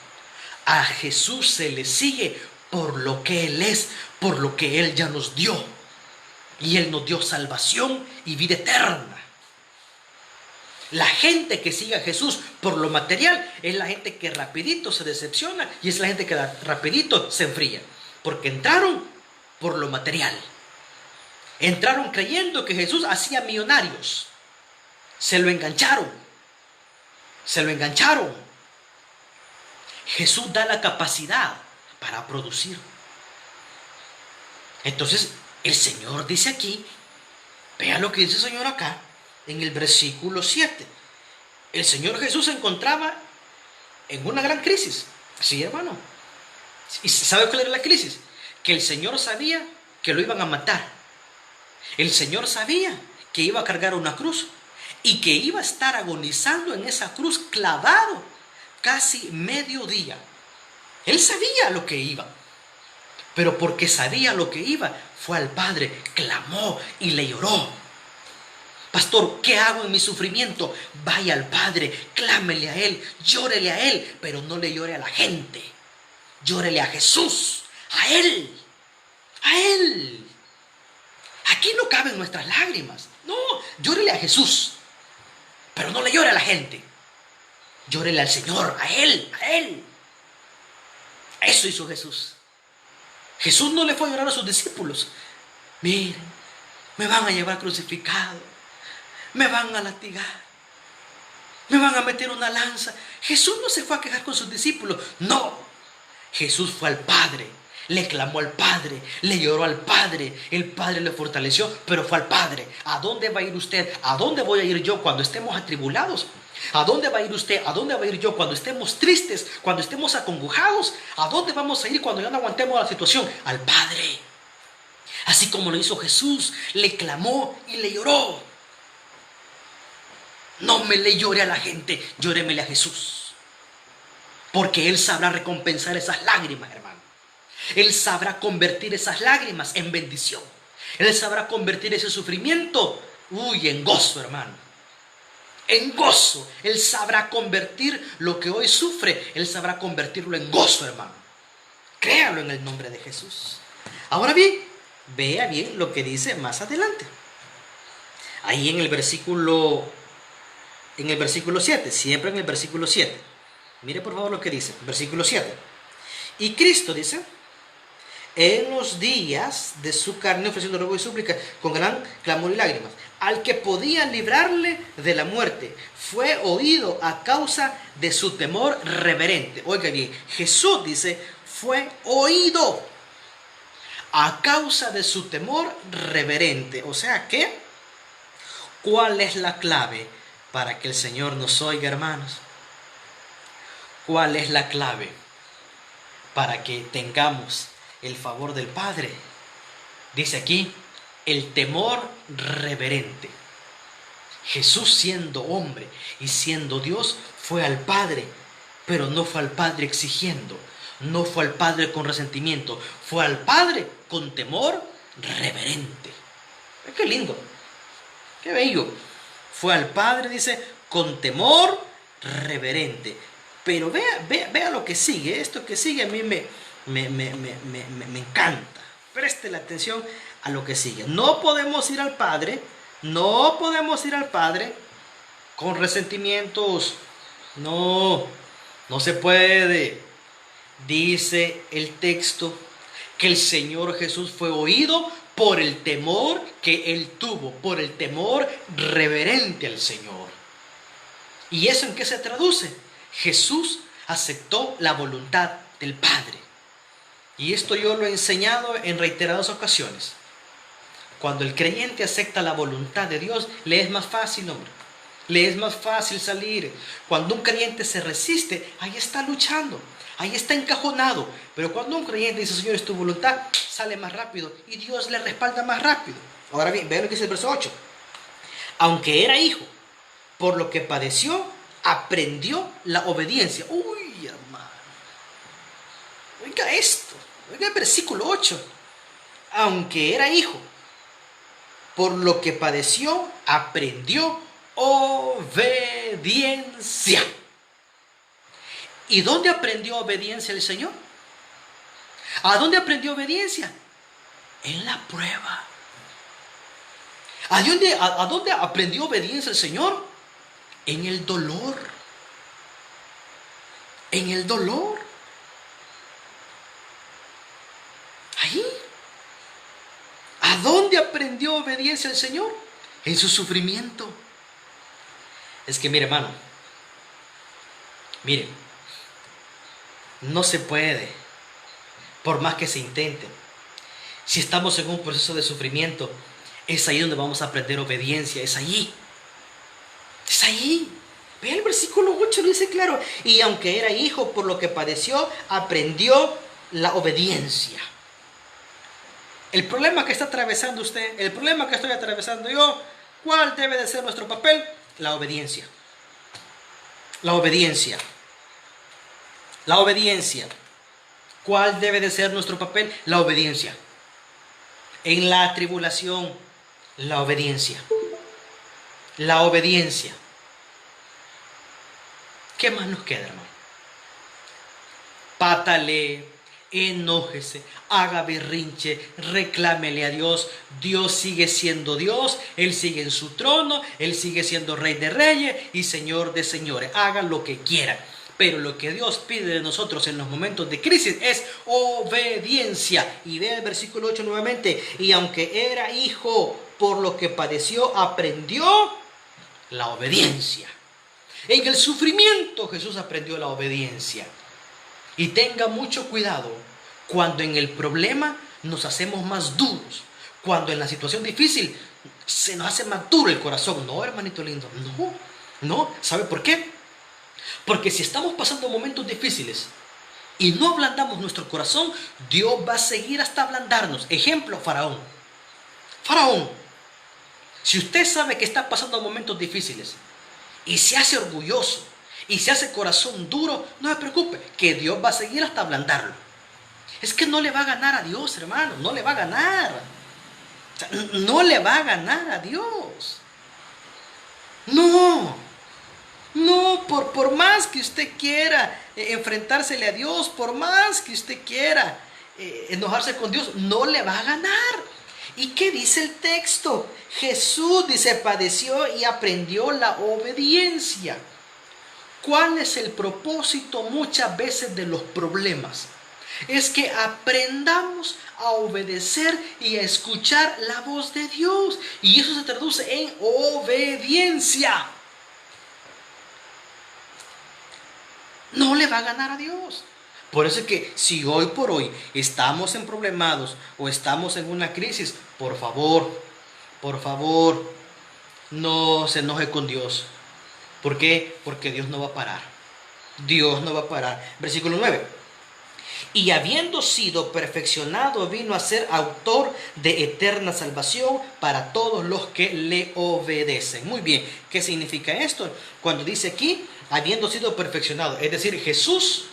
A Jesús se le sigue por lo que Él es, por lo que Él ya nos dio. Y Él nos dio salvación y vida eterna. La gente que sigue a Jesús por lo material es la gente que rapidito se decepciona y es la gente que rapidito se enfría. Porque entraron por lo material. Entraron creyendo que Jesús hacía millonarios. Se lo engancharon. Se lo engancharon. Jesús da la capacidad para producir. Entonces, el Señor dice aquí, vea lo que dice el Señor acá, en el versículo 7. El Señor Jesús se encontraba en una gran crisis. Sí, hermano. ¿Y sabe cuál era la crisis? Que el Señor sabía que lo iban a matar. El Señor sabía que iba a cargar una cruz y que iba a estar agonizando en esa cruz clavado casi medio día. Él sabía lo que iba, pero porque sabía lo que iba, fue al Padre, clamó y le lloró. Pastor, ¿qué hago en mi sufrimiento? Vaya al Padre, clámele a Él, llórele a Él, pero no le llore a la gente. Llórele a Jesús, a Él, a Él. Aquí no caben nuestras lágrimas. No, llórele a Jesús, pero no le llore a la gente. Llórele al Señor, a Él, a Él. Eso hizo Jesús. Jesús no le fue a llorar a sus discípulos. Miren, me van a llevar crucificado. Me van a latigar. Me van a meter una lanza. Jesús no se fue a quejar con sus discípulos. No. Jesús fue al Padre. Le clamó al Padre. Le lloró al Padre. El Padre le fortaleció, pero fue al Padre. ¿A dónde va a ir usted? ¿A dónde voy a ir yo cuando estemos atribulados? ¿A dónde va a ir usted? ¿A dónde va a ir yo cuando estemos tristes? Cuando estemos acongojados. ¿A dónde vamos a ir cuando ya no aguantemos la situación? Al Padre. Así como lo hizo Jesús. Le clamó y le lloró. No me le llore a la gente, llóremele a Jesús. Porque Él sabrá recompensar esas lágrimas, hermano. Él sabrá convertir esas lágrimas en bendición. Él sabrá convertir ese sufrimiento, en gozo, hermano. En gozo. Él sabrá convertir lo que hoy sufre, Él sabrá convertirlo en gozo, hermano. Créalo en el nombre de Jesús. Ahora bien, vea bien lo que dice más adelante. Ahí en el versículo 7, siempre en el versículo 7. Mire por favor lo que dice, versículo 7. Y Cristo dice, en los días de su carne ofreciendo ruego y súplica con gran clamor y lágrimas, al que podía librarle de la muerte, fue oído a causa de su temor reverente. Oiga bien, Jesús dice, fue oído a causa de su temor reverente. O sea que ¿Cuál es la clave para que el Señor nos oiga, hermanos? ¿Cuál es la clave para que tengamos el favor del Padre? Dice aquí, el temor reverente. Jesús, siendo hombre y siendo Dios, fue al Padre, pero no fue al Padre exigiendo, no fue al Padre con resentimiento, fue al Padre con temor reverente. ¡Qué lindo! ¡Qué bello! Fue al Padre, dice, con temor reverente. Pero vea lo que sigue. Esto que sigue a mí me encanta. Preste la atención a lo que sigue. No podemos ir al Padre con resentimientos. No se puede. Dice el texto que el Señor Jesús fue oído por el temor que Él tuvo, por el temor reverente al Señor. ¿Y eso en qué se traduce? Jesús aceptó la voluntad del Padre. Y esto yo lo he enseñado en reiteradas ocasiones. Cuando el creyente acepta la voluntad de Dios, le es más fácil, hombre. Le es más fácil salir. Cuando un creyente se resiste, ahí está luchando, ahí está encajonado. Pero cuando un creyente dice, Señor, es tu voluntad, sale más rápido y Dios le respalda más rápido. Ahora bien, vean lo que dice el verso 8. Aunque era hijo, por lo que padeció, aprendió la obediencia. Uy, hermano. Oiga esto. Oiga el versículo 8. Aunque era hijo, por lo que padeció, aprendió obediencia. ¿Y dónde aprendió obediencia el Señor? ¿A dónde aprendió obediencia? En la prueba. ¿A dónde aprendió obediencia el Señor? En el dolor. En el dolor. Ahí. ¿A dónde aprendió obediencia el Señor? En su sufrimiento. Es que mire, hermano, mire, no se puede, por más que se intente. Si estamos en un proceso de sufrimiento, es ahí donde vamos a aprender obediencia, es allí. Es ahí. Ve el versículo 8, lo dice claro. Y aunque era hijo, por lo que padeció, aprendió la obediencia. El problema que está atravesando usted, el problema que estoy atravesando yo, ¿cuál debe de ser nuestro papel? La obediencia. La obediencia. La obediencia. ¿Cuál debe de ser nuestro papel? La obediencia. En la tribulación, la obediencia. La obediencia. ¿Qué más nos queda, hermano? Pátale, enójese, haga berrinche, reclámele a Dios. Dios sigue siendo Dios, Él sigue en su trono, Él sigue siendo Rey de Reyes y Señor de Señores. Haga lo que quiera. Pero lo que Dios pide de nosotros en los momentos de crisis es obediencia. Y ve el versículo 8 nuevamente. Y aunque era hijo, por lo que padeció, aprendió la obediencia. En el sufrimiento Jesús aprendió la obediencia. Y tenga mucho cuidado cuando en el problema nos hacemos más duros. Cuando en la situación difícil se nos hace más duro el corazón. No, hermanito lindo, no. ¿Sabe por qué? Porque si estamos pasando momentos difíciles y no ablandamos nuestro corazón, Dios va a seguir hasta ablandarnos. Ejemplo, Faraón. Faraón, si usted sabe que está pasando momentos difíciles y se hace orgulloso y se hace corazón duro, no se preocupe, que Dios va a seguir hasta ablandarlo. Es que no le va a ganar a Dios, hermano, no le va a ganar. O sea, no le va a ganar a Dios. No, por más que usted quiera enfrentársele a Dios, por más que usted quiera enojarse con Dios, no le va a ganar. ¿Y qué dice el texto? Jesús, dice, padeció y aprendió la obediencia. ¿Cuál es el propósito muchas veces de los problemas? Es que aprendamos a obedecer y a escuchar la voz de Dios. Y eso se traduce en obediencia. No le va a ganar a Dios. Por eso es que si hoy por hoy estamos en problemados o estamos en una crisis, por favor, No se enoje con Dios. ¿Por qué? Porque Dios no va a parar. Dios no va a parar. Versículo 9. Y habiendo sido perfeccionado, vino a ser autor de eterna salvación para todos los que le obedecen. Muy bien, ¿qué significa esto? Cuando dice aquí, habiendo sido perfeccionado, es decir, Jesús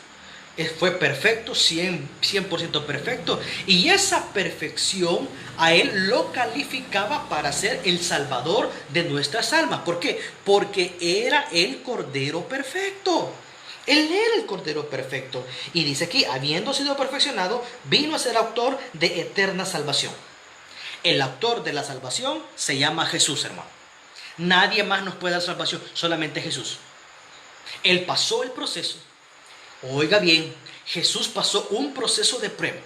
fue perfecto, 100% perfecto, y esa perfección a él lo calificaba para ser el salvador de nuestras almas. ¿Por qué? Porque era el Cordero perfecto. Él era el Cordero perfecto. Y dice aquí, habiendo sido perfeccionado, vino a ser autor de eterna salvación. El autor de la salvación se llama Jesús, hermano. Nadie más nos puede dar salvación, solamente Jesús. Él pasó el proceso. Oiga bien, Jesús pasó un proceso de prueba.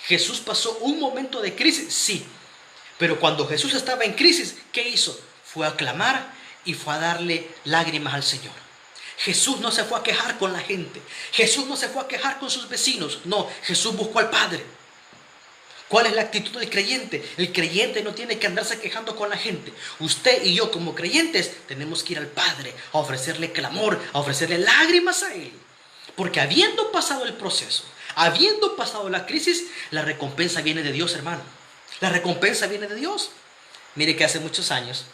Jesús pasó un momento de crisis, sí. Pero cuando Jesús estaba en crisis, ¿qué hizo? Fue a clamar y fue a darle lágrimas al Señor. Jesús no se fue a quejar con la gente. Jesús no se fue a quejar con sus vecinos. No, Jesús buscó al Padre. ¿Cuál es la actitud del creyente? El creyente no tiene que andarse quejando con la gente. Usted y yo como creyentes tenemos que ir al Padre a ofrecerle clamor, a ofrecerle lágrimas a Él. Porque habiendo pasado el proceso, habiendo pasado la crisis, la recompensa viene de Dios, hermano. La recompensa viene de Dios. Mire que hace muchos años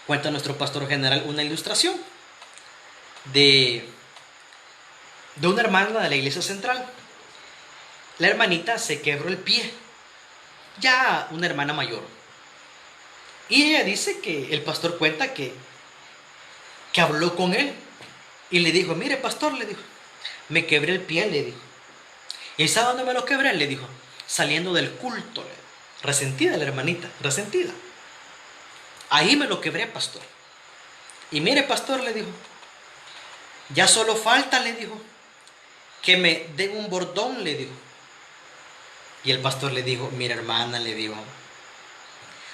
cuenta nuestro pastor general una ilustración de una hermana de la iglesia central. La hermanita se quebró el pie, ya una hermana mayor. Y ella dice que el pastor cuenta que habló con él y le dijo, mire pastor, le dijo, me quebré el pie, le dijo. ¿Y sabe dónde me lo quebré? Le dijo, saliendo del culto. Resentida la hermanita, resentida. Ahí me lo quebré, pastor. Y mire pastor, le dijo, ya solo falta, le dijo, que me den un bordón, le dijo. Y el pastor le dijo, mira hermana, le dijo,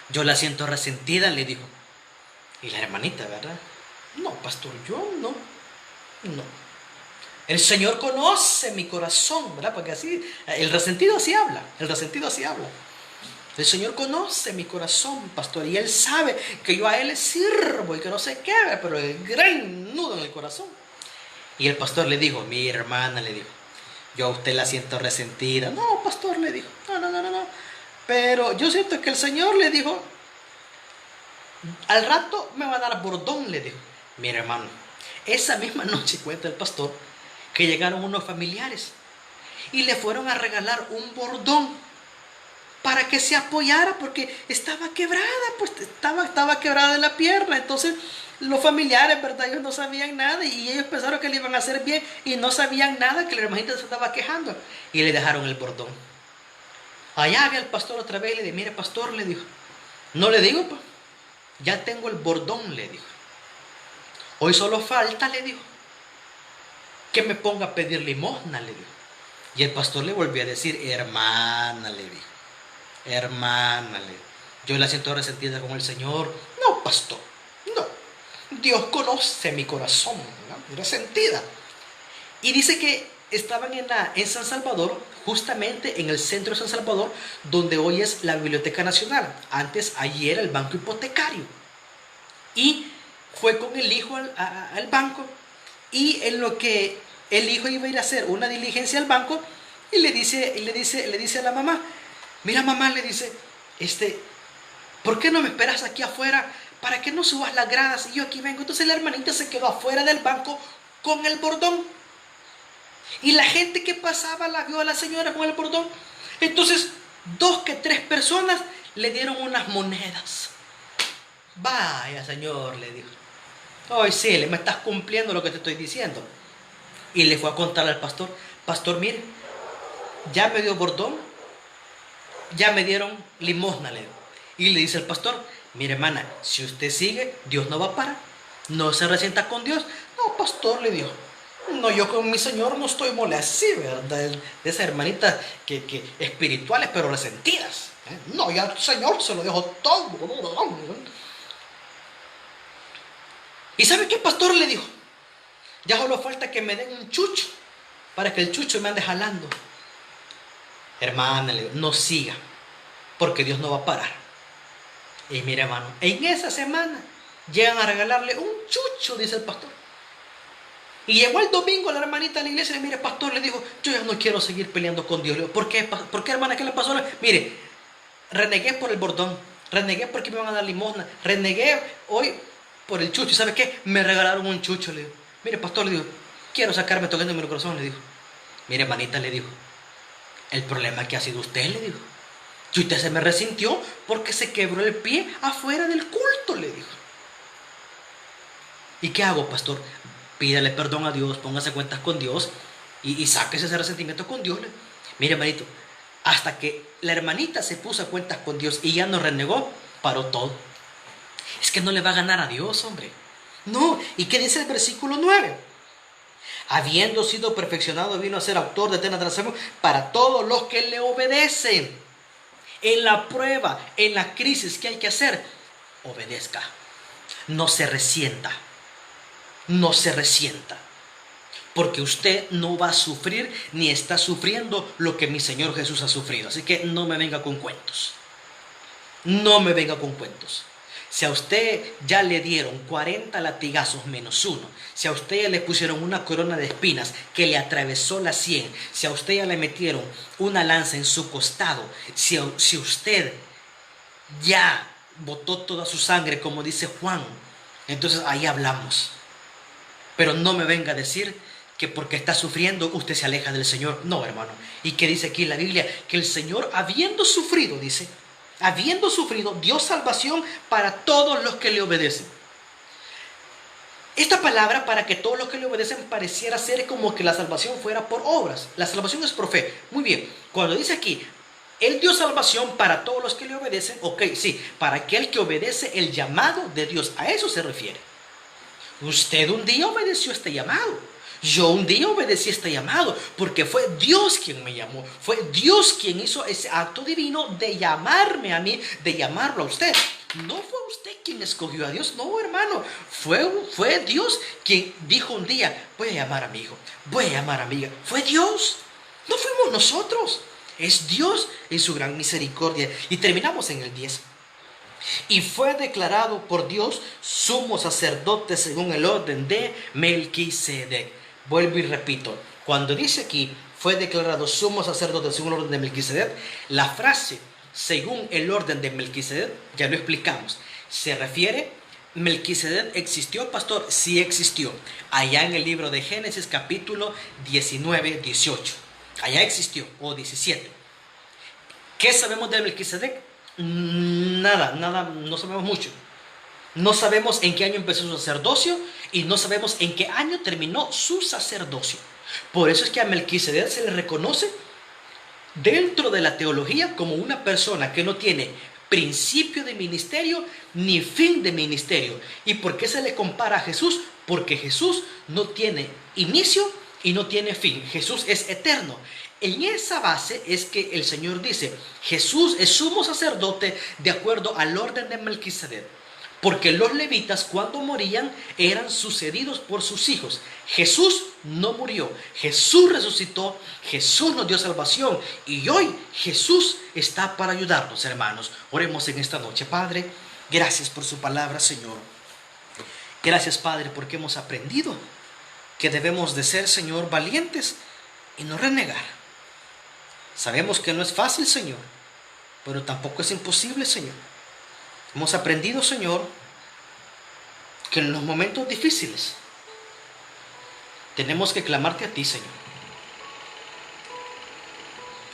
yo la siento resentida, le dijo. Y la hermanita, ¿verdad? No, pastor, yo no. El Señor conoce mi corazón, ¿verdad? Porque así, el resentido así habla, El Señor conoce mi corazón, pastor, y Él sabe que yo a Él le sirvo y que no sé qué, pero el gran nudo en el corazón. Y el pastor le dijo, mi hermana, le dijo, yo a usted la siento resentida. No, pastor, le dijo, no. Pero yo siento que el Señor le dijo, al rato me va a dar bordón, le dijo. Mi hermano, esa misma noche cuenta el pastor que llegaron unos familiares y le fueron a regalar un bordón para que se apoyara porque estaba quebrada, pues estaba quebrada de la pierna. Entonces los familiares, ¿verdad? Ellos no sabían nada y ellos pensaron que le iban a hacer bien y no sabían nada, que la hermanita se estaba quejando y le dejaron el bordón. Allá había el pastor otra vez y le dijo, mire pastor, le dijo, no le digo, pues, ya tengo el bordón, le dijo. Hoy solo falta, le dijo, que me ponga a pedir limosna, le dijo. Y el pastor le volvió a decir, hermana, le dijo, hermana, le dijo, yo la siento resentida con el Señor. No, pastor, no. Dios conoce mi corazón, ¿no? Resentida. Y dice que estaban en San Salvador, justamente en el centro de San Salvador, donde hoy es la Biblioteca Nacional. Antes allí era el banco hipotecario. Y fue con el hijo al banco, y en lo que el hijo iba a ir a hacer una diligencia al banco, y le dice a la mamá, mira mamá, le dice, ¿por qué no me esperas aquí afuera para que no subas las gradas y yo aquí vengo? Entonces la hermanita se quedó afuera del banco con el bordón. Y la gente que pasaba la vio a la señora con el bordón. Entonces 2 que 3 personas le dieron unas monedas. Vaya señor, le dijo, hoy sí, me estás cumpliendo lo que te estoy diciendo. Y le fue a contar al pastor, pastor, mire, ya me dio bordón, ya me dieron limosna, le dijo. Y le dice el pastor, mire hermana, si usted sigue, Dios no va a parar, no se resienta con Dios. No, pastor, le dijo, no, yo con mi Señor no estoy molesto, así, ¿verdad? De esas hermanitas que espirituales pero resentidas. No, ya el Señor se lo dejó todo. ¿Y sabe qué pastor le dijo? Ya solo falta que me den un chucho para que el chucho me ande jalando. Hermana, le digo, no siga, porque Dios no va a parar. Y mira, hermano, en esa semana llegan a regalarle un chucho, dice el pastor. Y llegó el domingo la hermanita a la iglesia y le mire, pastor, le dijo, yo ya no quiero seguir peleando con Dios. Le digo, ¿por qué, hermana? ¿Qué le pasó? Mire, renegué por el bordón, renegué porque me van a dar limosna, renegué hoy por el chucho. ¿Y sabe qué? Me regalaron un chucho, le digo. Mire, pastor, le digo, quiero sacarme tocando mi corazón, le digo. Mire, hermanita, le digo, el problema que ha sido usted, le digo. Y usted se me resintió porque se quebró el pie afuera del culto, le dijo. ¿Y qué hago, pastor? Pídale perdón a Dios, póngase cuentas con Dios y sáquese ese resentimiento con Dios. Mire, hermanito, hasta que la hermanita se puso a cuentas con Dios y ya no renegó, paró todo. Es que no le va a ganar a Dios, hombre. No, ¿y qué dice el versículo 9? Habiendo sido perfeccionado, vino a ser autor de eterna transformación para todos los que le obedecen. En la prueba, en la crisis que hay que hacer, obedezca. No se resienta. No se resienta. Porque usted no va a sufrir ni está sufriendo lo que mi Señor Jesús ha sufrido. Así que no me venga con cuentos. No me venga con cuentos. Si a usted ya le dieron 40 latigazos menos uno, si a usted ya le pusieron una corona de espinas que le atravesó la sien, si a usted ya le metieron una lanza en su costado, si usted ya botó toda su sangre, como dice Juan, entonces ahí hablamos. Pero no me venga a decir que porque está sufriendo usted se aleja del Señor. No, hermano. ¿Y qué dice aquí en la Biblia? Que el Señor, habiendo sufrido, dice, habiendo sufrido, dio salvación para todos los que le obedecen. Esta palabra, para que todos los que le obedecen, pareciera ser como que la salvación fuera por obras. La salvación es por fe. Muy bien, cuando dice aquí, Él dio salvación para todos los que le obedecen, ok, sí, para aquel que obedece el llamado de Dios, a eso se refiere. Usted un día obedeció este llamado. Yo un día obedecí este llamado porque fue Dios quien me llamó. Fue Dios quien hizo ese acto divino de llamarme a mí, de llamarlo a usted. No fue usted quien escogió a Dios, no, hermano. Fue Dios quien dijo un día, voy a llamar a mi hijo, voy a llamar a mi hija. Fue Dios, no fuimos nosotros. Es Dios en su gran misericordia. Y terminamos en el 10. Y fue declarado por Dios sumo sacerdote según el orden de Melquisedec. Vuelvo y repito, cuando dice aquí fue declarado sumo sacerdote según el orden de Melquisedec, la frase según el orden de Melquisedec, ya lo explicamos, se refiere, Melquisedec existió, pastor, sí existió, allá en el libro de Génesis capítulo 19, 18, allá existió, o 17. ¿Qué sabemos de Melquisedec? Nada, no sabemos mucho. No sabemos en qué año empezó su sacerdocio y no sabemos en qué año terminó su sacerdocio. Por eso es que a Melquisedec se le reconoce dentro de la teología como una persona que no tiene principio de ministerio ni fin de ministerio. ¿Y por qué se le compara a Jesús? Porque Jesús no tiene inicio y no tiene fin. Jesús es eterno. En esa base es que el Señor dice, Jesús es sumo sacerdote de acuerdo al orden de Melquisedec. Porque los levitas cuando morían eran sucedidos por sus hijos. Jesús no murió, Jesús resucitó, Jesús nos dio salvación y hoy Jesús está para ayudarnos, hermanos. Oremos en esta noche. Padre, gracias por su palabra, Señor. Gracias, Padre, porque hemos aprendido que debemos de ser, Señor, valientes y no renegar. Sabemos que no es fácil, Señor, pero tampoco es imposible, Señor. Hemos aprendido, Señor, que en los momentos difíciles tenemos que clamarte a ti, Señor.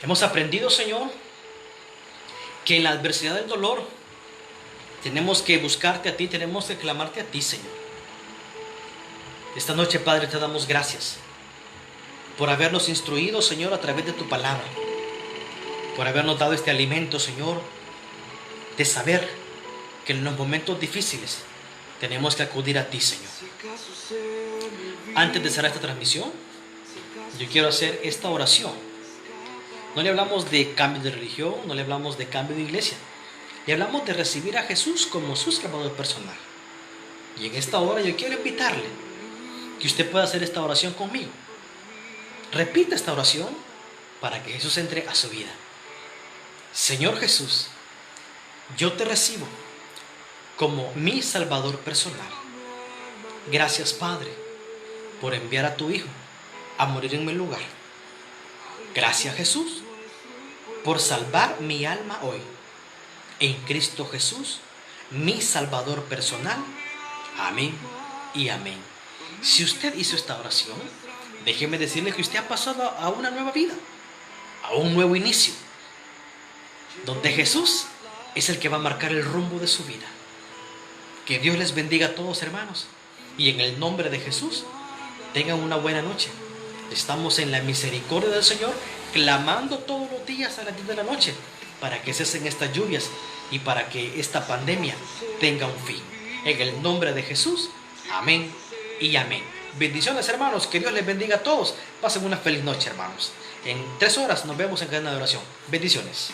Hemos aprendido, Señor, que en la adversidad del dolor tenemos que buscarte a ti, tenemos que clamarte a ti, Señor. Esta noche, Padre, te damos gracias por habernos instruido, Señor, a través de tu palabra, por habernos dado este alimento, Señor, de saber que en los momentos difíciles tenemos que acudir a ti, Señor. Antes de cerrar esta transmisión, yo quiero hacer esta oración. No le hablamos de cambio de religión, no le hablamos de cambio de iglesia. Le hablamos de recibir a Jesús como su Salvador personal. Y en esta hora yo quiero invitarle que usted pueda hacer esta oración conmigo. Repita esta oración para que Jesús entre a su vida. Señor Jesús, yo te recibo como mi Salvador personal. Gracias, Padre, por enviar a tu Hijo a morir en mi lugar. Gracias, Jesús, por salvar mi alma hoy. En Cristo Jesús, mi Salvador personal. Amén y amén. Si usted hizo esta oración, déjeme decirle que usted ha pasado a una nueva vida, a un nuevo inicio, donde Jesús es el que va a marcar el rumbo de su vida. Que Dios les bendiga a todos, hermanos, y en el nombre de Jesús, tengan una buena noche. Estamos en la misericordia del Señor, clamando todos los días a las 10 de la noche, para que cesen estas lluvias y para que esta pandemia tenga un fin. En el nombre de Jesús, amén y amén. Bendiciones, hermanos, que Dios les bendiga a todos. Pasen una feliz noche, hermanos. En 3 horas nos vemos en cadena de oración. Bendiciones.